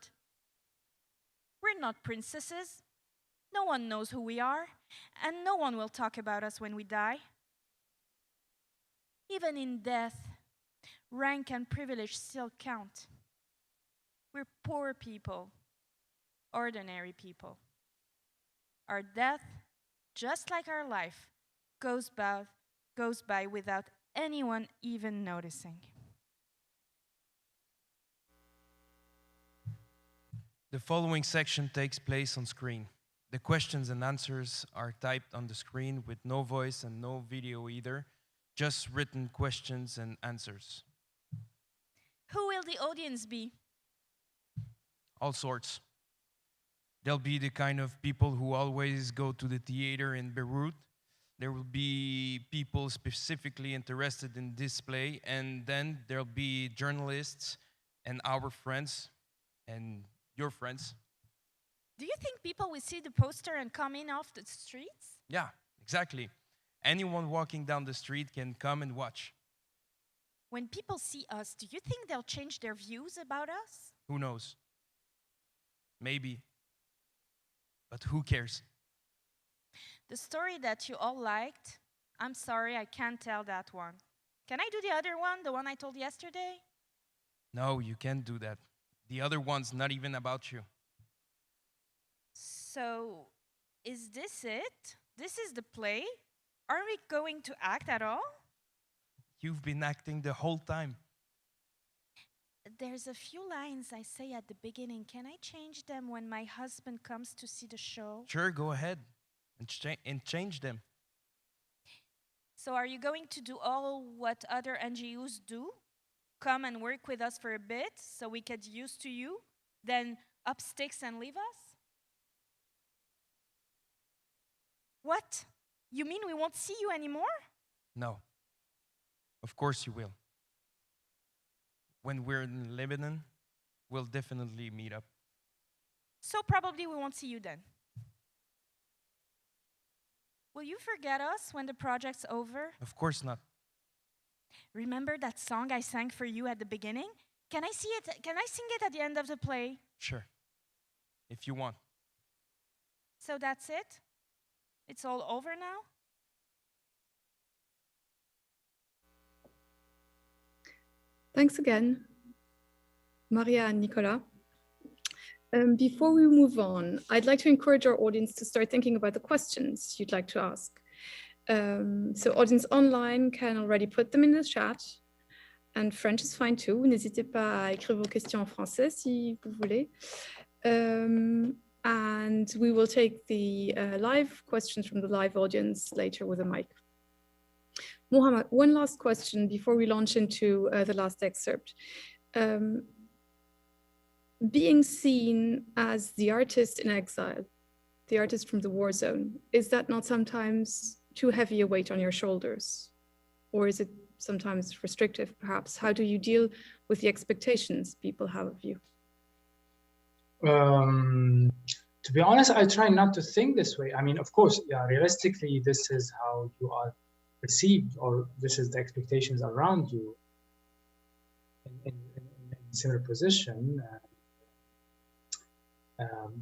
We're not princesses. No one knows who we are, and no one will talk about us when we die. Even in death, rank and privilege still count. We're poor people, ordinary people. Our death, just like our life, goes by without anyone even noticing. The following section takes place on screen. The questions and answers are typed on the screen with no voice and no video either, just written questions and answers. Who will the audience be? All sorts. There'll be the kind of people who always go to the theater in Beirut. There will be people specifically interested in this play, and then there'll be journalists and our friends and your friends. Do you think people will see the poster and come in off the streets? Yeah, exactly. Anyone walking down the street can come and watch. When people see us, do you think they'll change their views about us? Who knows? Maybe. But who cares? The story that you all liked, I'm sorry, I can't tell that one. Can I do the other one, the one I told yesterday? No, you can't do that. The other one's not even about you. So, is this it? This is the play? Are we going to act at all? You've been acting the whole time. There's a few lines I say at the beginning. Can I change them when my husband comes to see the show? Sure, go ahead and change them. So are you going to do all what other NGOs do? Come and work with us for a bit so we get used to you, then up sticks and leave us? What? You mean we won't see you anymore? No. Of course you will. When we're in Lebanon, we'll definitely meet up. So probably we won't see you then. Will you forget us when the project's over? Of course not. Remember that song I sang for you at the beginning? Can I sing it at the end of the play? Sure. If you want. So that's it? It's all over now? Thanks again, Maria and Nicolas. Before we move on, I'd like to encourage our audience to start thinking about the questions you'd like to ask. So audience online can already put them in the chat, and French is fine too. N'hésitez pas à écrire vos questions en français si vous voulez. And we will take the live questions from the live audience later with a mic. Mohammad, one last question before we launch into the last excerpt. Being seen as the artist in exile, the artist from the war zone, is that not sometimes too heavy a weight on your shoulders? Or is it sometimes restrictive, perhaps? How do you deal with the expectations people have of you? To be honest, I try not to think this way. I mean, of course, yeah, realistically, this is how you are perceived, or this is the expectations around you in similar position.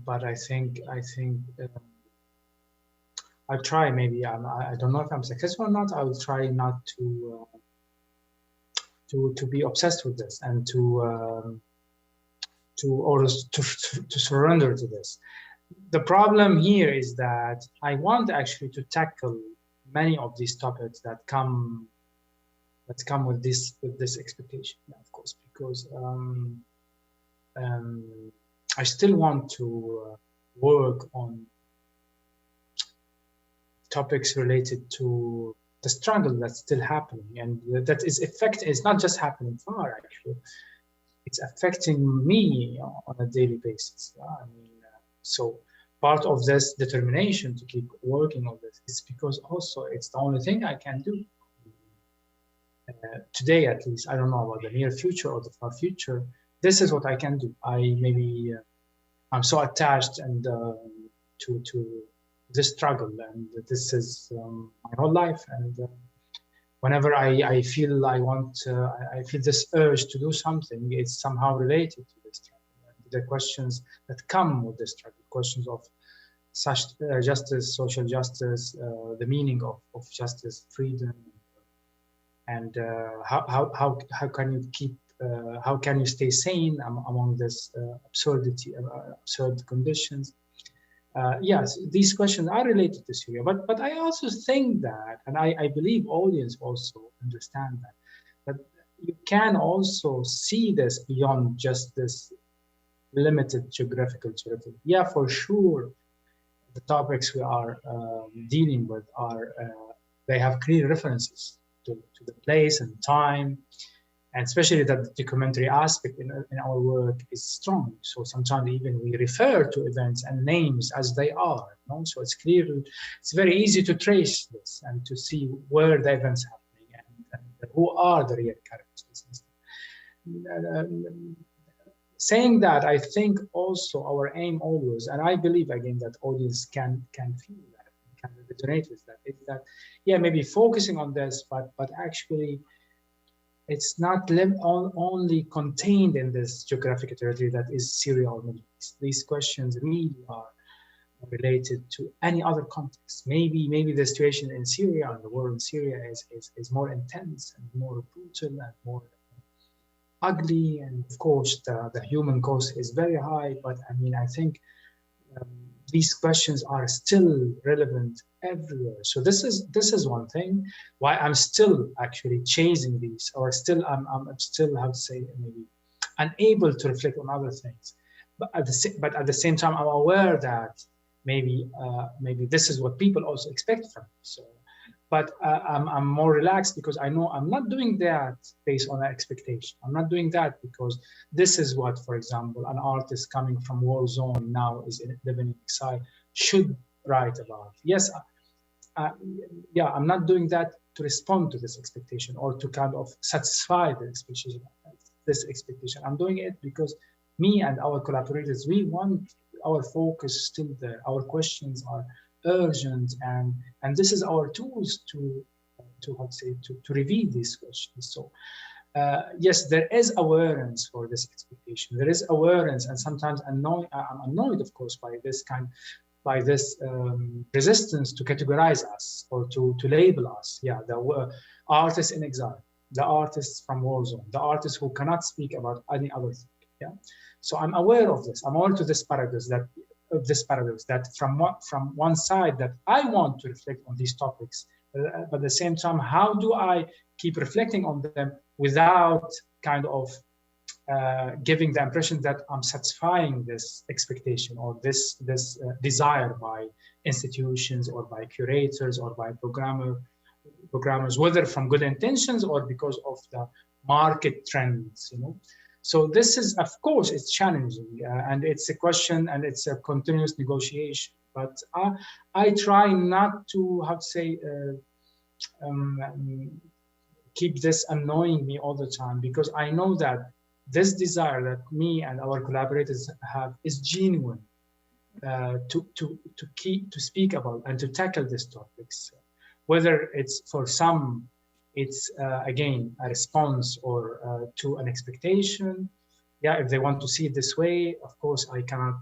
But I think I'll try. Maybe I don't know if I'm successful or not. I will try not to be obsessed with this and to surrender to this. The problem here is that I want actually to tackle many of these topics that come that come with this expectation, yeah, of course, because I still want to work on topics related to the struggle that's still happening, and that is not just happening far, actually. It's affecting me on a daily basis. I mean, so part of this determination to keep working on this is because also it's the only thing I can do. Today, at least, I don't know about the near future or the far future. This is what I can do. I'm so attached and to this struggle, and this is my whole life. And whenever I feel I feel this urge to do something, it's somehow related to this struggle. And the questions that come with this struggle, questions of such justice, social justice, the meaning of justice, freedom, and how can you keep how can you stay sane among this absurd conditions? Yes, these questions are related to Syria, but I also think that, and I believe audience also understand that you can also see this beyond just this limited geographical territory. Yeah, for sure, the topics we are dealing with are they have clear references to the place and time, and especially that the documentary aspect in our work is strong. So sometimes even we refer to events and names as they are. You know? So it's clear, it's very easy to trace this and to see where the events are happening and who are the real characters. Saying that, I think also our aim always, and I believe again that audience can feel that, can resonate with that, is that, yeah, maybe focusing on this, but actually it's not only contained in this geographic territory that is Syria or Middle East. These questions really are related to any other context. Maybe the situation in Syria and the war in Syria is more intense and more brutal and more ugly, and of course the human cost is very high. But I mean, I think these questions are still relevant everywhere. So this is one thing why I'm still actually chasing these, or still I'm still, how to say, maybe unable to reflect on other things. But at the same time, I'm aware that maybe this is what people also expect from me. So, but I'm more relaxed because I know I'm not doing that based on an expectation. I'm not doing that because this is what, for example, an artist coming from war zone now is living in exile should write about. Yes, yeah, I'm not doing that to respond to this expectation or to kind of satisfy the expectation. I'm doing it because me and our collaborators, we want our focus still there. Our questions are urgent, and this is our tools to reveal these questions. So yes, there is awareness for this expectation. There is awareness, and sometimes I'm annoyed, of course, by this resistance to categorize us or to label us. Yeah, the artists in exile, the artists from war zone, the artists who cannot speak about any other thing. Yeah, so I'm aware of this. I'm aware to this paradox that from one side that I want to reflect on these topics, but at the same time, how do I keep reflecting on them without kind of giving the impression that I'm satisfying this expectation or this desire by institutions or by curators or by programmers, whether from good intentions or because of the market trends, you know. So this is, of course, it's challenging and it's a question and it's a continuous negotiation. But I try not to, how to say, keep this annoying me all the time, because I know that this desire that me and our collaborators have is genuine to speak about and to tackle these topics. Whether it's for some, it's again a response or to an expectation. Yeah, if they want to see it this way, of course I cannot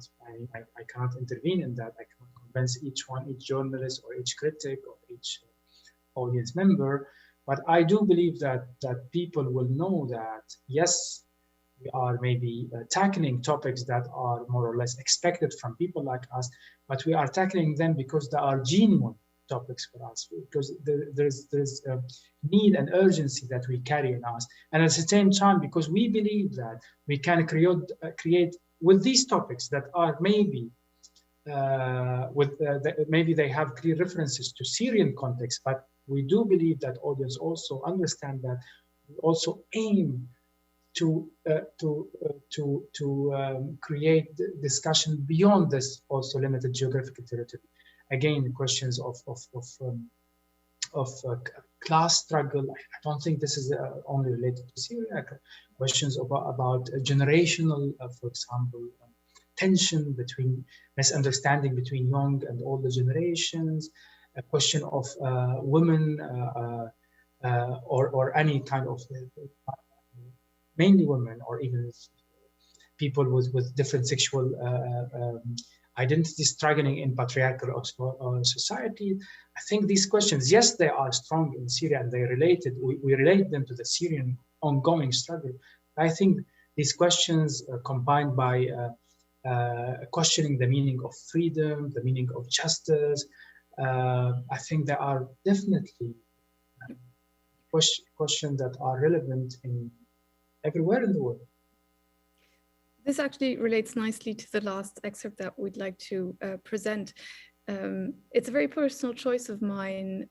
intervene in that. I cannot convince each journalist or each critic or each audience member. But I do believe that people will know that yes, we are maybe tackling topics that are more or less expected from people like us, but we are tackling them because they are genuine. topics for us, because there's a need and urgency that we carry in us, and at the same time, because we believe that we can create with these topics that are maybe maybe they have clear references to Syrian context, but we do believe that audience also understand that we also aim to create discussion beyond this also limited geographical territory. Again, questions of class struggle. I don't think this is only related to Syria. Questions about generational, for example, tension between misunderstanding between young and older generations. A question of women or any kind of mainly women, or even people with different sexual identities struggling in patriarchal society. I think these questions, yes, they are strong in Syria and they related. We relate them to the Syrian ongoing struggle. I think these questions combined by questioning the meaning of freedom, the meaning of justice, I think there are definitely questions that are relevant in everywhere in the world. This actually relates nicely to the last excerpt that we'd like to present. It's a very personal choice of mine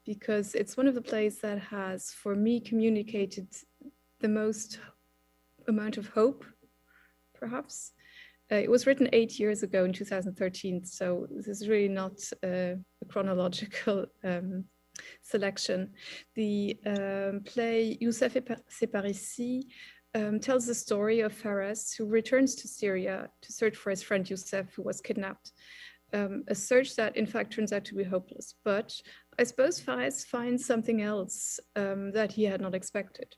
because it's one of the plays that has, for me, communicated the most amount of hope, perhaps. It was written 8 years ago in 2013, so this is really not a chronological selection. The play Youssef c'est par ici tells the story of Fares, who returns to Syria to search for his friend Youssef, who was kidnapped. A search that in fact turns out to be hopeless. But I suppose Fares finds something else that he had not expected.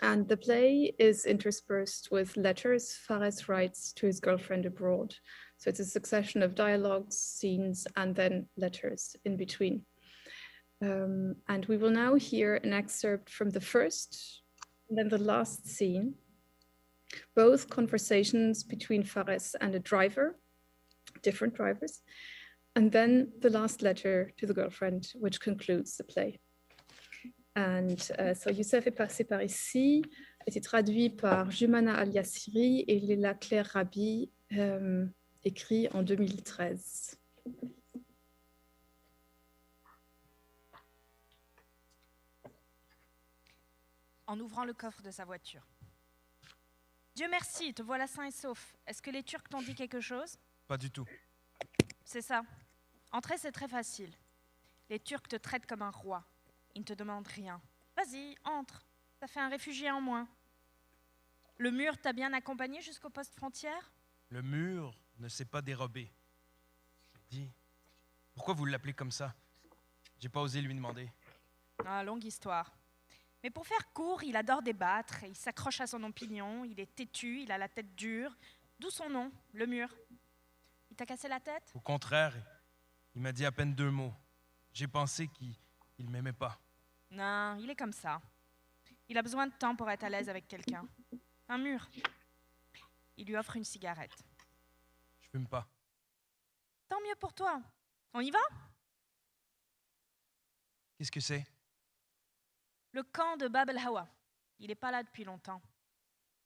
And the play is interspersed with letters Fares writes to his girlfriend abroad. So it's a succession of dialogues, scenes, and then letters in between. And we will now hear an excerpt from the first and then the last scene, both conversations between Fares and a driver, different drivers, and then the last letter to the girlfriend, which concludes the play. And so Youssef est passé par ici a été traduit par Jumana Al-Yassiri et Léla Claire Rabi, écrit en 2013. En ouvrant le coffre de sa voiture. Dieu merci, te voilà sain et sauf. Est-ce que les Turcs t'ont dit quelque chose? Pas du tout. C'est ça. Entrer, c'est très facile. Les Turcs te traitent comme un roi. Ils ne te demandent rien. Vas-y, entre. Ça fait un réfugié en moins. Le mur t'a bien accompagné jusqu'au poste frontière? Le mur ne s'est pas dérobé. J'ai dit, pourquoi vous l'appelez comme ça? J'ai pas osé lui demander. Ah, longue histoire. Mais pour faire court, il adore débattre, il s'accroche à son opinion, il est têtu, il a la tête dure. D'où son nom, le mur. Il t'a cassé la tête? Au contraire, il m'a dit à peine 2 mots. J'ai pensé qu'il ne m'aimait pas. Non, il est comme ça. Il a besoin de temps pour être à l'aise avec quelqu'un. Un mur. Il lui offre une cigarette. Je fume pas. Tant mieux pour toi. On y va? Qu'est-ce que c'est? Le camp de Bab el-Hawa. Il n'est pas là depuis longtemps.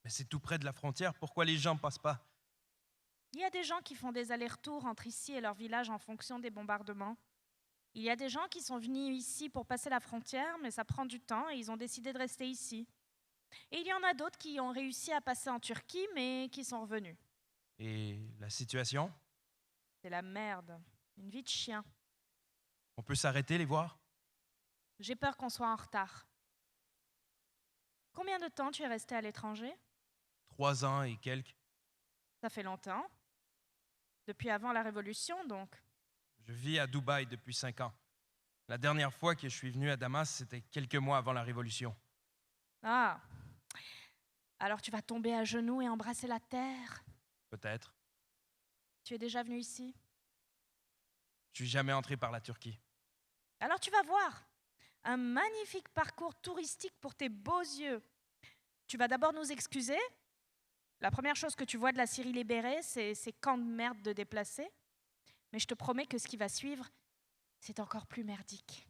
Mais c'est tout près de la frontière. Pourquoi les gens ne passent pas? Il y a des gens qui font des allers-retours entre ici et leur village en fonction des bombardements. Il y a des gens qui sont venus ici pour passer la frontière, mais ça prend du temps et ils ont décidé de rester ici. Et il y en a d'autres qui ont réussi à passer en Turquie, mais qui sont revenus. Et la situation? C'est la merde. Une vie de chien. On peut s'arrêter, les voir? J'ai peur qu'on soit en retard. Combien de temps tu es resté à l'étranger? 3 ans et quelques. Ça fait longtemps. Depuis avant la Révolution, donc. Je vis à Dubaï depuis 5 ans. La dernière fois que je suis venu à Damas, c'était quelques mois avant la Révolution. Ah. Alors tu vas tomber à genoux et embrasser la terre? Peut-être. Tu es déjà venu ici? Je suis jamais entré par la Turquie. Alors tu vas voir. Un magnifique parcours touristique pour tes beaux yeux. Tu vas d'abord nous excuser. La première chose que tu vois de la Syrie libérée, c'est ces camps de merde de déplacés. Mais je te promets que ce qui va suivre, C'est encore plus merdique.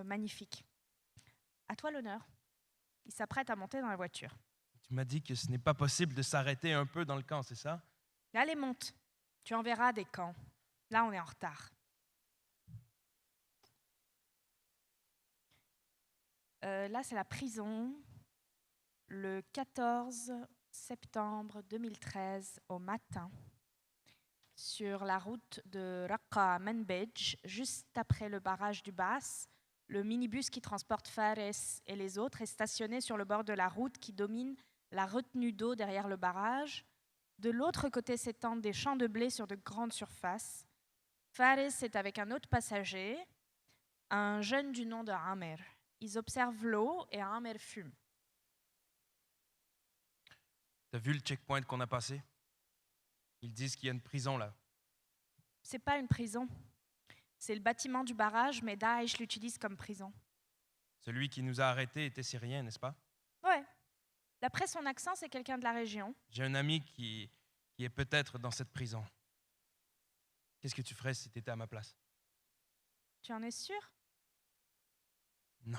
Magnifique. À toi l'honneur. Il s'apprête à monter dans la voiture. Tu m'as dit que ce n'est pas possible de s'arrêter un peu dans le camp, c'est ça? Allez, monte. Tu en verras des camps. Là, on est en retard. Là, c'est la prison. Le 14 septembre 2013, au matin, sur la route de Raqqa à Manbij, juste après le barrage du Bas, le minibus qui transporte Fares et les autres est stationné sur le bord de la route qui domine la retenue d'eau derrière le barrage. De l'autre côté s'étendent des champs de blé sur de grandes surfaces. Fares est avec un autre passager, un jeune du nom de Amer. Ils observent l'eau et Amer fume. T'as vu le checkpoint qu'on a passé? Ils disent qu'il y a une prison là. C'est pas une prison. C'est le bâtiment du barrage, mais Daesh l'utilise comme prison. Celui qui nous a arrêtés était syrien, n'est-ce pas? Ouais. D'après son accent, c'est quelqu'un de la région. J'ai un ami qui est peut-être dans cette prison. Qu'est-ce que tu ferais si tu étais à ma place? Tu en es sûr? Non.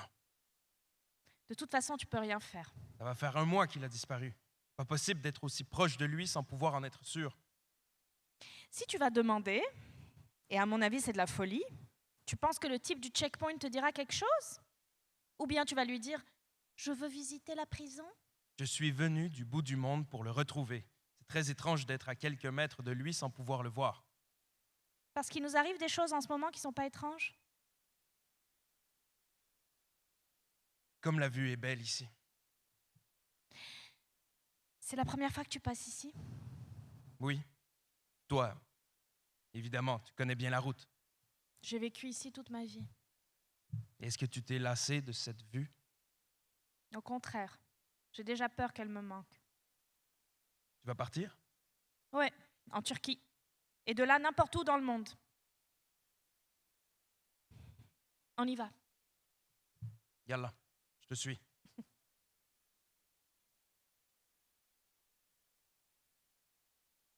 De toute façon, tu peux rien faire. Ça va faire 1 mois qu'il a disparu. Pas possible d'être aussi proche de lui sans pouvoir en être sûr. Si tu vas demander, et à mon avis c'est de la folie, tu penses que le type du checkpoint te dira quelque chose? Ou bien tu vas lui dire « Je veux visiter la prison ». Je suis venu du bout du monde pour le retrouver. C'est très étrange d'être à quelques mètres de lui sans pouvoir le voir. Parce qu'il nous arrive des choses en ce moment qui ne sont pas étranges. Comme la vue est belle ici. C'est la première fois que tu passes ici? Oui. Toi, évidemment, tu connais bien la route. J'ai vécu ici toute ma vie. Est-ce que tu t'es lassé de cette vue? Au contraire, j'ai déjà peur qu'elle me manque. Tu vas partir? Ouais, en Turquie. Et de là, n'importe où dans le monde. On y va. Yallah, je te suis.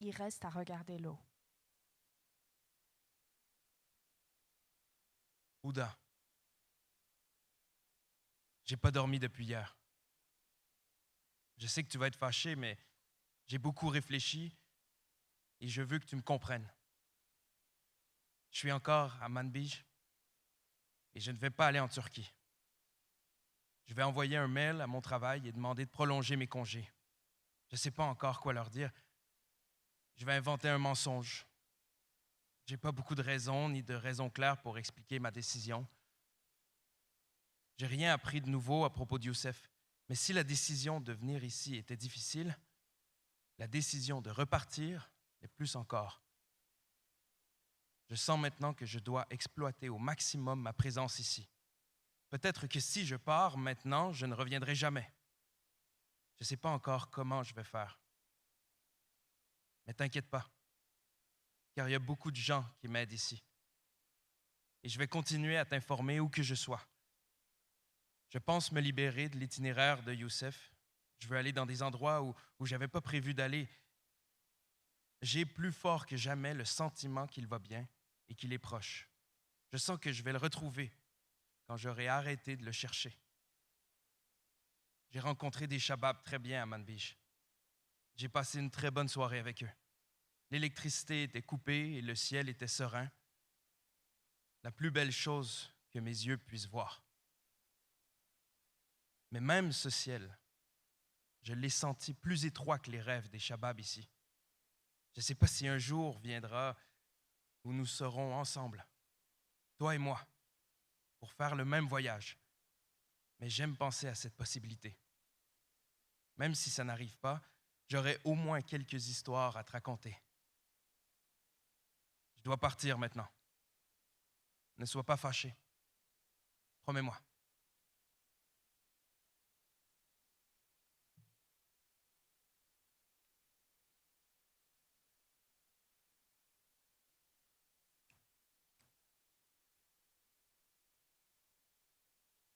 Il reste à regarder l'eau. Ouda, j'ai pas dormi depuis hier. Je sais que tu vas être fâché, mais j'ai beaucoup réfléchi et je veux que tu me comprennes. Je suis encore à Manbij et je ne vais pas aller en Turquie. Je vais envoyer un mail à mon travail et demander de prolonger mes congés. Je ne sais pas encore quoi leur dire. Je vais inventer un mensonge. Je n'ai pas beaucoup de raisons ni de raisons claires pour expliquer ma décision. Je n'ai rien appris de nouveau à propos de Youssef. Mais si la décision de venir ici était difficile, la décision de repartir l'est plus encore. Je sens maintenant que je dois exploiter au maximum ma présence ici. Peut-être que si je pars maintenant, je ne reviendrai jamais. Je ne sais pas encore comment je vais faire. Mais t'inquiète pas, car il y a beaucoup de gens qui m'aident ici. Et je vais continuer à t'informer où que je sois. Je pense me libérer de l'itinéraire de Youssef. Je veux aller dans des endroits où je n'avais pas prévu d'aller. J'ai plus fort que jamais le sentiment qu'il va bien et qu'il est proche. Je sens que je vais le retrouver quand j'aurai arrêté de le chercher. J'ai rencontré des Shababs très bien à Manbij. J'ai passé une très bonne soirée avec eux. L'électricité était coupée et le ciel était serein. La plus belle chose que mes yeux puissent voir. Mais même ce ciel, je l'ai senti plus étroit que les rêves des Shababs ici. Je ne sais pas si un jour viendra où nous serons ensemble, toi et moi, pour faire le même voyage. Mais j'aime penser à cette possibilité. Même si ça n'arrive pas, j'aurai au moins quelques histoires à te raconter. Je dois partir maintenant. Ne sois pas fâché. Promets-moi.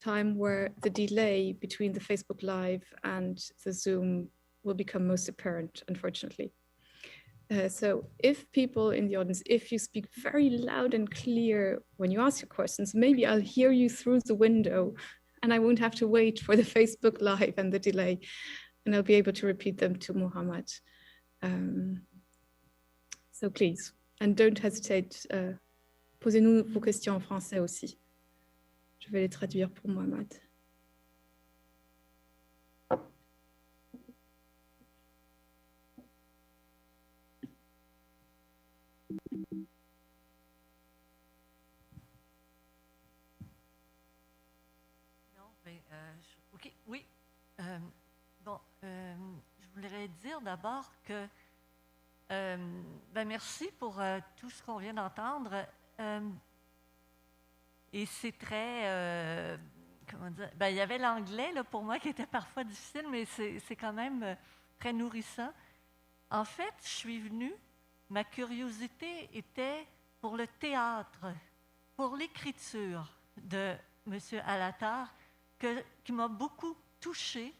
Time where the delay between the Facebook Live and the Zoom will become most apparent, unfortunately. So if people in the audience, if you speak very loud and clear when you ask your questions, maybe I'll hear you through the window and I won't have to wait for the Facebook Live and the delay, and I'll be able to repeat them to Mohammad. So please, and don't hesitate, posez-nous vos questions en français aussi. Je vais les traduire pour Mohammad. OK, oui. Bon, je voudrais dire d'abord que merci pour tout ce qu'on vient d'entendre. Et c'est très, comment dire, il y avait l'anglais là, pour moi qui était parfois difficile, mais c'est quand même très nourrissant. En fait, je suis venue, ma curiosité était pour le théâtre, pour l'écriture de M. Al Attar, qui m'a beaucoup touchée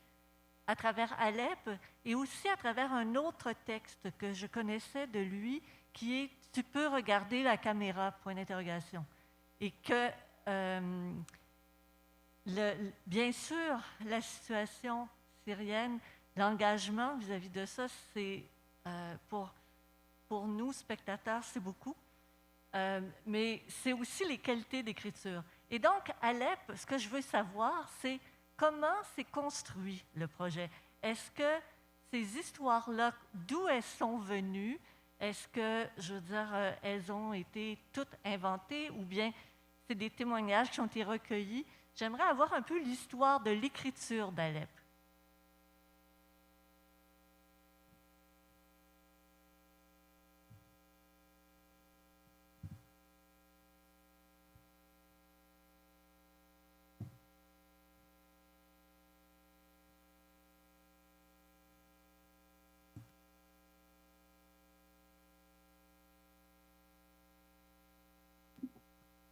à travers Alep et aussi à travers un autre texte que je connaissais de lui qui est « Tu peux regarder la caméra », point d'interrogation. Et que, bien sûr, la situation syrienne, l'engagement vis-à-vis de ça, c'est pour nous, spectateurs, c'est beaucoup. Mais c'est aussi les qualités d'écriture. Et donc, Alep, ce que je veux savoir, c'est comment s'est construit le projet. Est-ce que ces histoires-là, d'où elles sont venues? Est-ce que, je veux dire, elles ont été toutes inventées ou bien c'est des témoignages qui ont été recueillis? J'aimerais avoir un peu l'histoire de l'écriture d'Alep.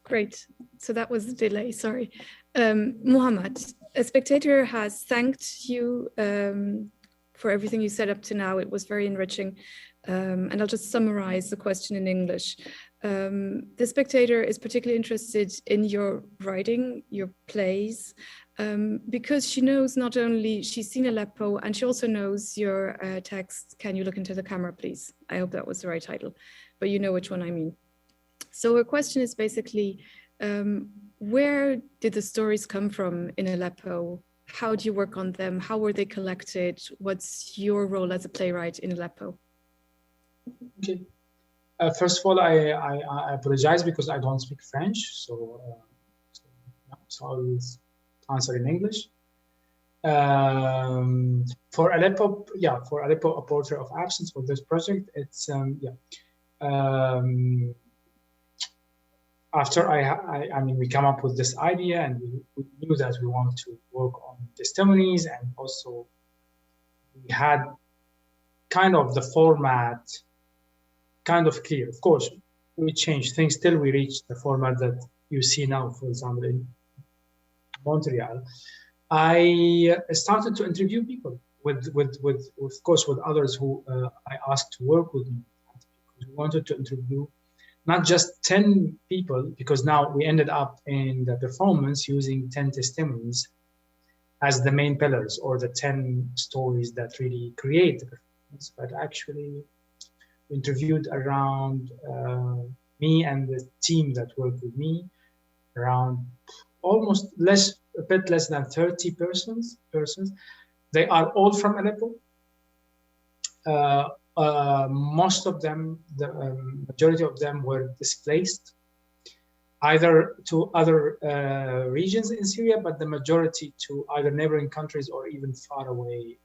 Great. So that was the delay, sorry. Mohammad, a spectator has thanked you for everything you said up to now. It was very enriching. And I'll just summarize the question in English. The spectator is particularly interested in your writing, your plays, because she knows not only, she's seen Aleppo, and she also knows your text, Can You Look Into the Camera, Please? I hope that was the right title, but you know which one I mean. So her question is basically, where did the stories come from in Aleppo? How do you work on them? How were they collected? What's your role as a playwright in Aleppo? Okay. First of all, I apologize because I don't speak French, so I'll answer in English. For Aleppo, A Portrait of Absence, for this project, it's after I mean, we come up with this idea, and we knew that we want to work on testimonies, and also we had kind of the format kind of clear. Of course, we changed things till we reached the format that you see now, for example, in Montreal. I started to interview people of course, with others who I asked to work with me. We wanted to interview not just 10 people, because now we ended up in the performance using 10 testimonies as the main pillars, or the 10 stories that really create the performance. But actually, we interviewed around me and the team that worked with me, around almost a bit less than 30 persons. They are all from Aleppo. Most of them, the majority of them, were displaced either to other regions in Syria, but the majority to either neighboring countries or even far away.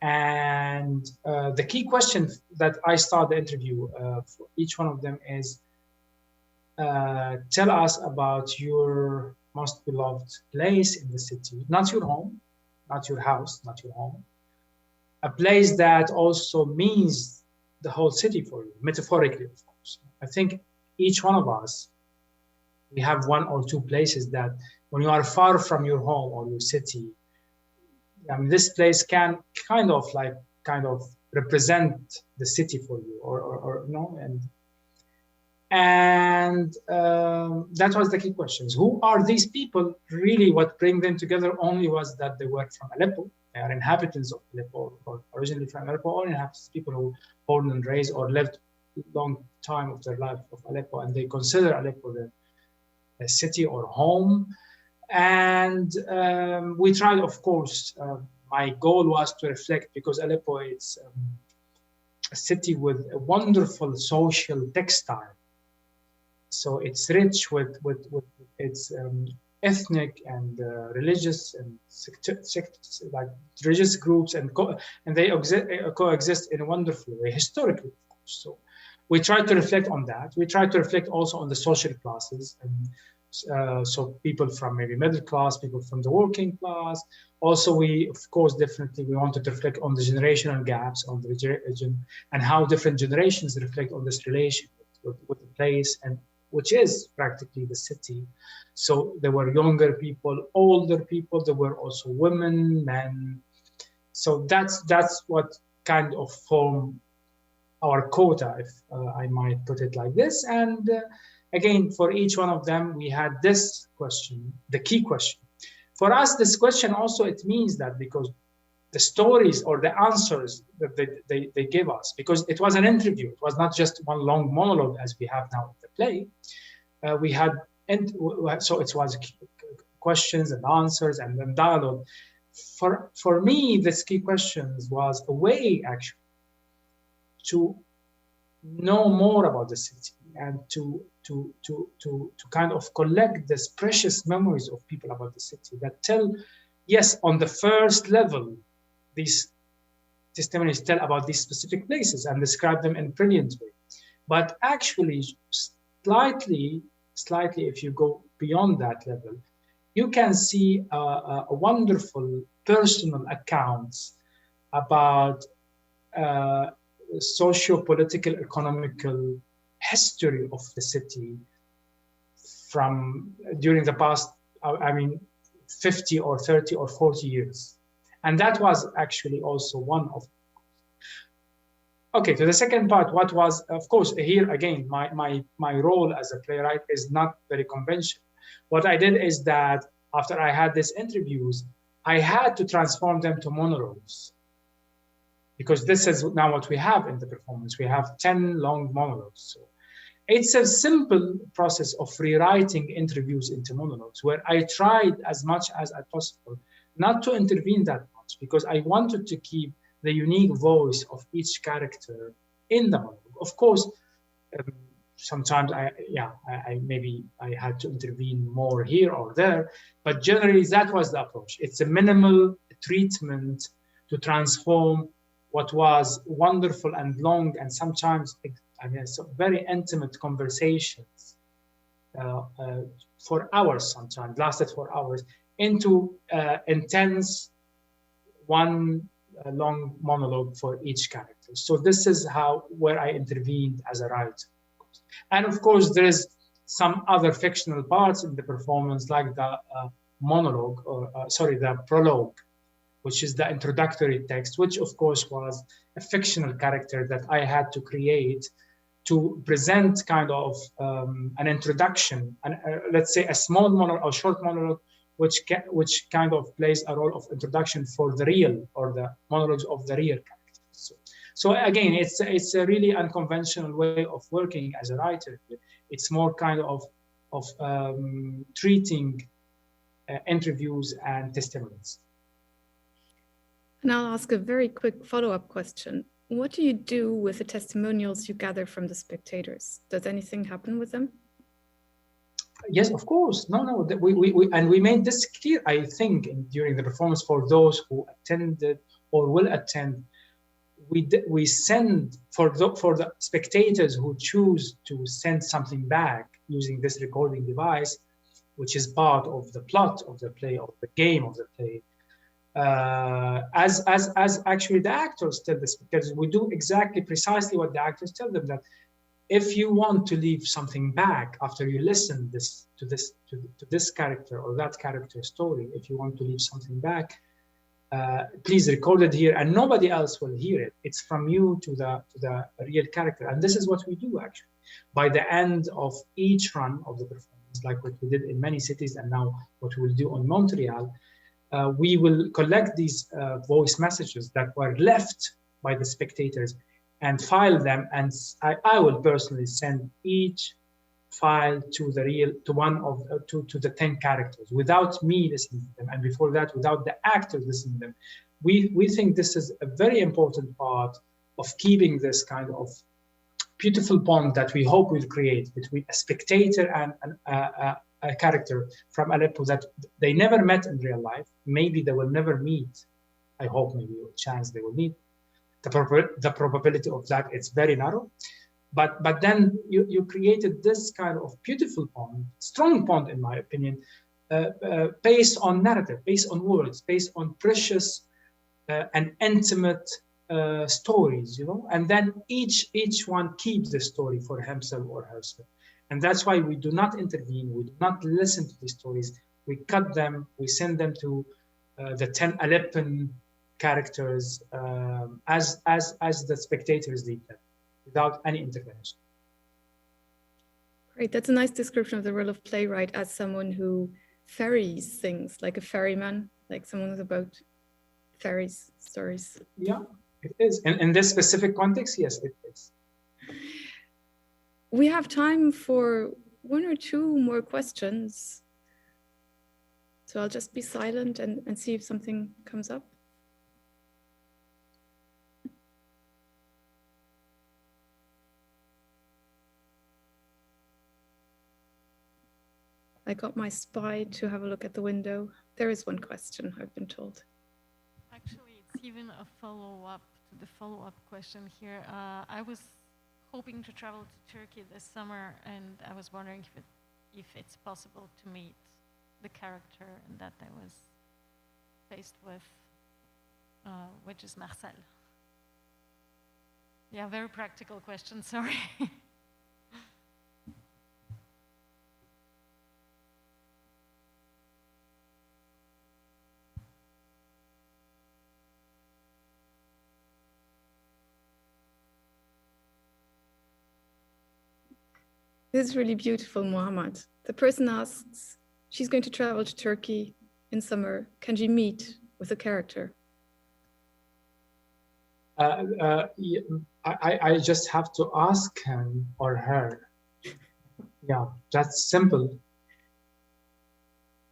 And the key question that I start the interview for each one of them is, tell us about your most beloved place in the city, not your home, not your house, not your home. A place that also means the whole city for you, metaphorically, of course. I think each one of us, we have one or two places that when you are far from your home or your city, I mean, this place can kind of represent the city for you, or no, and that was the key questions. Who are these people? Really, what bring them together only was that they were from Aleppo. They are inhabitants of Aleppo, or originally from Aleppo, or inhabitants, people who born and raised or lived a long time of their life of Aleppo, and they consider Aleppo the city or home. And we tried, of course, my goal was to reflect, because Aleppo is a city with a wonderful social textile. So it's rich with its ethnic and religious and like religious groups, and they coexist in a wonderful way historically, of course. So we try to reflect on that. We try to reflect also on the social classes, and so people from maybe middle class, people from the working class. Also, we of course definitely we wanted to reflect on the generational gaps on the region, and how different generations reflect on this relation with the place, and which is practically the city. So there were younger people, older people, there were also women, men. So that's what kind of formed our quota, if I might put it like this. And again, for each one of them, we had this question, the key question. For us, this question also, it means that because the stories or the answers that they gave us, because it was an interview, it was not just one long monologue as we have now in the play. We had, so it was questions and answers and then dialogue. For me, this key questions was a way actually to know more about the city, and to kind of collect these precious memories of people about the city that tell, yes, on the first level, these testimonies tell about these specific places and describe them in a brilliant way. But actually, slightly, if you go beyond that level, you can see a wonderful personal accounts about socio-political, economical history of the city from during the past, 50 or 30 or 40 years. And that was actually also one of. Okay, to the second part, what was, of course, here again, my role as a playwright is not very conventional. What I did is that after I had these interviews, I had to transform them to monologues, because this is now what we have in the performance. We have 10 long monologues. So it's a simple process of rewriting interviews into monologues, where I tried as much as possible not to intervene that much, because I wanted to keep the unique voice of each character in the monologue. Of course, sometimes maybe I had to intervene more here or there, but generally that was the approach. It's a minimal treatment to transform what was wonderful and long, and sometimes so very intimate conversations for hours, sometimes lasted for hours, into intense one long monologue for each character. So this is where I intervened as a writer. And of course, there is some other fictional parts in the performance, like the monologue, or the prologue, which is the introductory text, which of course was a fictional character that I had to create to present kind of an introduction, and let's say a small monologue or short monologue, which kind of plays a role of introduction for the real, or the monologues of the real characters. So again, it's a really unconventional way of working as a writer. It's more kind of treating interviews and testimonies. And I'll ask a very quick follow-up question. What do you do with the testimonials you gather from the spectators? Does anything happen with them? Yes, of course. No. We made this clear, I think, during the performance for those who attended or will attend. We send for the spectators who choose to send something back using this recording device, which is part of the plot of the play, of the game of the play. As actually the actors tell the spectators, we do precisely what the actors tell them, that if you want to leave something back after you listen to this character or that character story, if you want to leave something back, please record it here, and nobody else will hear it. It's from you to the real character. And this is what we do, actually. By the end of each run of the performance, like what we did in many cities, and now what we'll do on Montreal, we will collect these voice messages that were left by the spectators and file them. And I will personally send each file to the 10 characters without me listening to them, and before that without the actors listening to them. We think this is a very important part of keeping this kind of beautiful bond that we hope will create between a spectator and a character from Aleppo that they never met in real life. Maybe they will never meet. I hope maybe a chance they will meet. The probability of that, it's very narrow. But then you created this kind of beautiful bond, strong bond, in my opinion, based on narrative, based on words, based on precious and intimate stories, you know. And then each one keeps the story for himself or herself. And that's why we do not intervene. We do not listen to these stories. We cut them. We send them to the 10 Aleppan characters as the spectators lead them, without any intervention. Great, that's a nice description of the role of playwright as someone who ferries things, like a ferryman, like someone who's about ferries stories. Yeah, it is. And in this specific context, yes, it is. We have time for one or two more questions. So I'll just be silent and see if something comes up. I got my spy to have a look at the window. There is one question, I've been told. Actually, it's even a follow-up to the follow-up question here. I was hoping to travel to Turkey this summer, and I was wondering if it's possible to meet the character that I was faced with, which is Marcel. Yeah, very practical question, sorry. This is really beautiful, Mohammad. The person asks, she's going to travel to Turkey in summer. Can she meet with a character? I just have to ask him or her. Yeah, that's simple.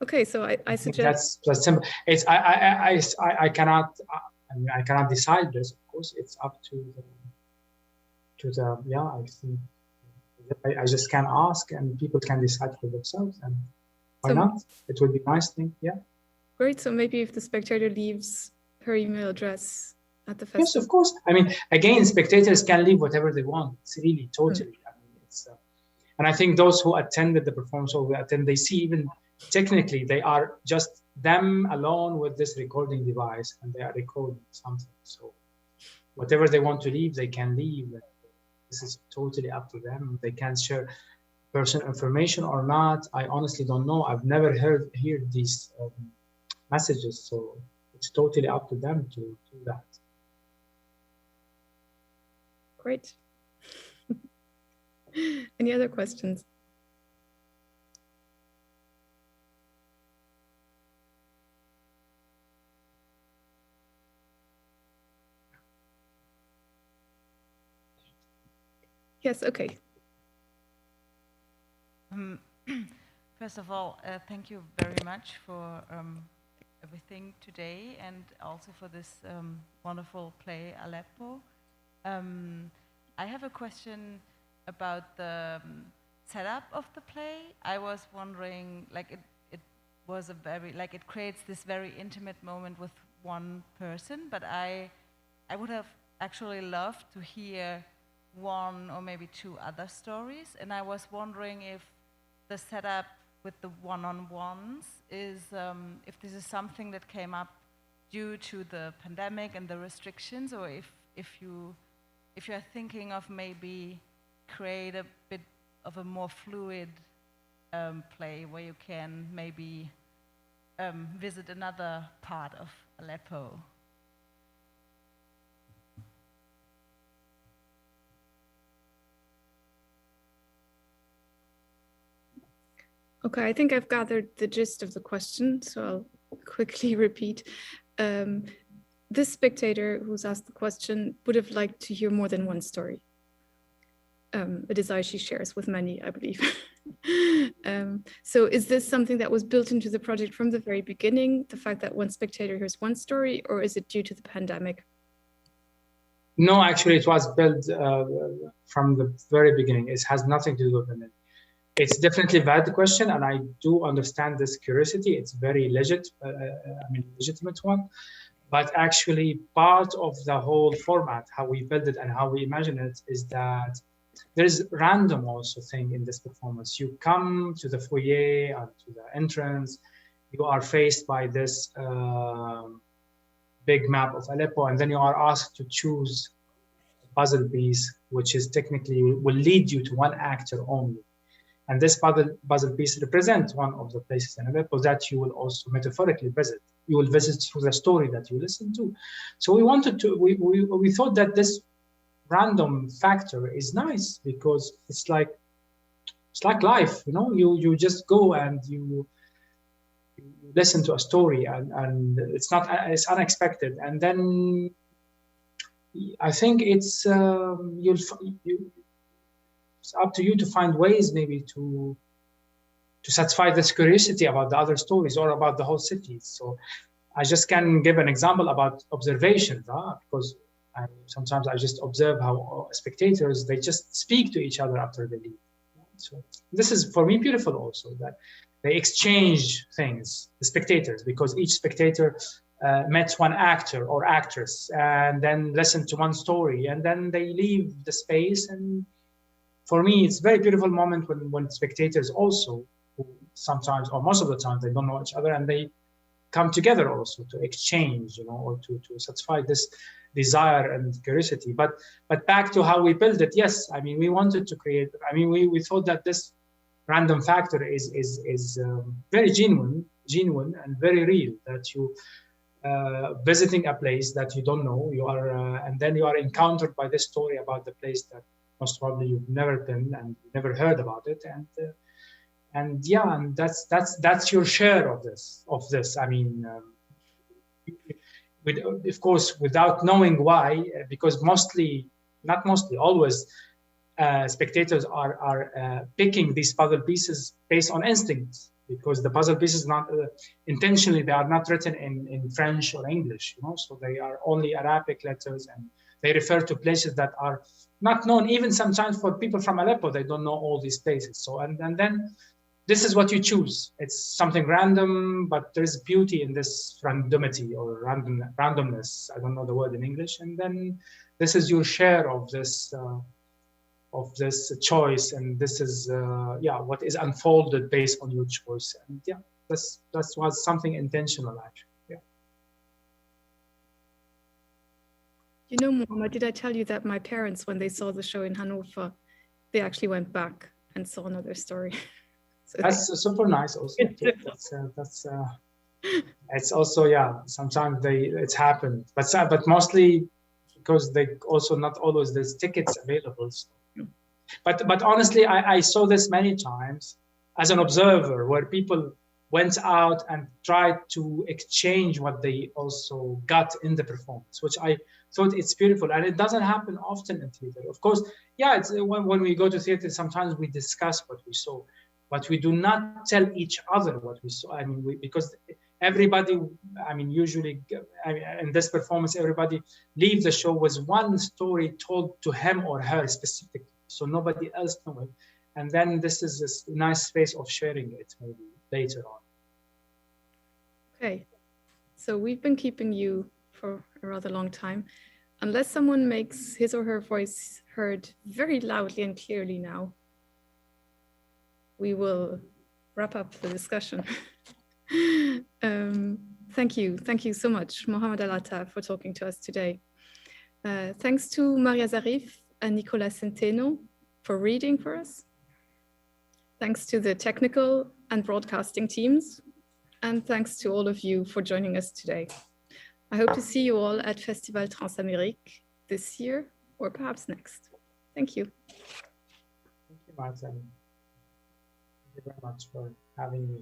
Okay, so I suggest that's simple. It's I cannot. I mean, I cannot decide this. Of course, it's up to the. Yeah, I think. I just can ask, and people can decide for themselves. And why not? It would be a nice thing. Yeah. Great. So maybe if the spectator leaves her email address at the festival. Yes, of course. I mean, again, spectators can leave whatever they want. It's really totally. I mean, it's. And I think those who attended the performance or who attend, they see even technically they are just them alone with this recording device, and they are recording something. So whatever they want to leave, they can leave. This is totally up to them. They can share personal information or not. I honestly don't know. I've never heard these messages, so it's totally up to them to do that. Great. Any other questions? Yes, okay. First of all, thank you very much for everything today, and also for this wonderful play, Aleppo. I have a question about the setup of the play. I was wondering, like, it was a very, like, it creates this very intimate moment with one person, but I would have actually loved to hear one or maybe two other stories, and I was wondering if the setup with the one-on-ones is, if this is something that came up due to the pandemic and the restrictions, or if you're thinking of maybe create a bit of a more fluid play where you can maybe visit another part of Aleppo. Okay, I think I've gathered the gist of the question, so I'll quickly repeat. This spectator who's asked the question would have liked to hear more than one story. A desire she shares with many, I believe. So is this something that was built into the project from the very beginning, the fact that one spectator hears one story, or is it due to the pandemic? No, actually, it was built from the very beginning. It has nothing to do with it. It's definitely a valid question, and I do understand this curiosity. It's very legitimate one. But actually, part of the whole format, how we build it and how we imagine it, is that there is random also thing in this performance. You come to the foyer or to the entrance, you are faced by this big map of Aleppo, and then you are asked to choose a puzzle piece, which is technically will lead you to one actor only. And this puzzle piece represents one of the places in Aleppo that you will also metaphorically visit. You will visit through the story that you listen to. So we wanted to, we thought that this random factor is nice because it's like life, you know, you just go and you listen to a story and it's unexpected. And then I think it's, it's up to you to find ways maybe to satisfy this curiosity about the other stories or about the whole city. So I just can give an example about observations, because sometimes I just observe how spectators, they just speak to each other after they leave. So this is for me beautiful also, that they exchange things, the spectators, because each spectator met one actor or actress and then listened to one story and then they leave the space. And for me, it's a very beautiful moment when spectators also, who sometimes or most of the time, they don't know each other and they come together also to exchange, you know, or to satisfy this desire and curiosity. But back to how we build it, yes, I mean, we wanted to create, I mean, we thought that this random factor is very genuine and very real, that you visiting a place that you don't know, you are, and then you are encountered by this story about the place that most probably you've never been and never heard about it, and yeah, and that's your share of this. I mean, of course, without knowing why, because always spectators are picking these puzzle pieces based on instincts, because the puzzle pieces not intentionally, they are not written in French or English, you know, so they are only Arabic letters and they refer to places that are not known, even sometimes for people from Aleppo, they don't know all these places. So, and then this is what you choose. It's something random, but there's beauty in this randomity or randomness. I don't know the word in English. And then this is your share of this choice. And this is, what is unfolded based on your choice. And yeah, that was something intentional, actually. You know, Mohammad, did I tell you that my parents, when they saw the show in Hanover, they actually went back and saw another story? So that's super nice also. It's also, yeah, sometimes it's happened, but mostly because they also not always there's tickets available. So. But honestly, I saw this many times as an observer, where people went out and tried to exchange what they also got in the performance, which I thought it's beautiful. And it doesn't happen often in theater. Of course, yeah, it's when we go to theater, sometimes we discuss what we saw, but we do not tell each other what we saw. I mean, because everybody, I mean, usually in this performance, everybody leaves the show with one story told to him or her specifically, so nobody else knows it. And then this is this nice space of sharing it maybe later on. Okay, so we've been keeping you for a rather long time. Unless someone makes his or her voice heard very loudly and clearly now, we will wrap up the discussion. Thank you so much, Mohammad Al Attar, for talking to us today. Thanks to Maria Zarif and Nicolas Centeno for reading for us. Thanks to the technical and broadcasting teams. And thanks to all of you for joining us today. I hope to see you all at Festival TransAmériques this year, or perhaps next. Thank you. Thank you, Martine. Thank you very much for having me.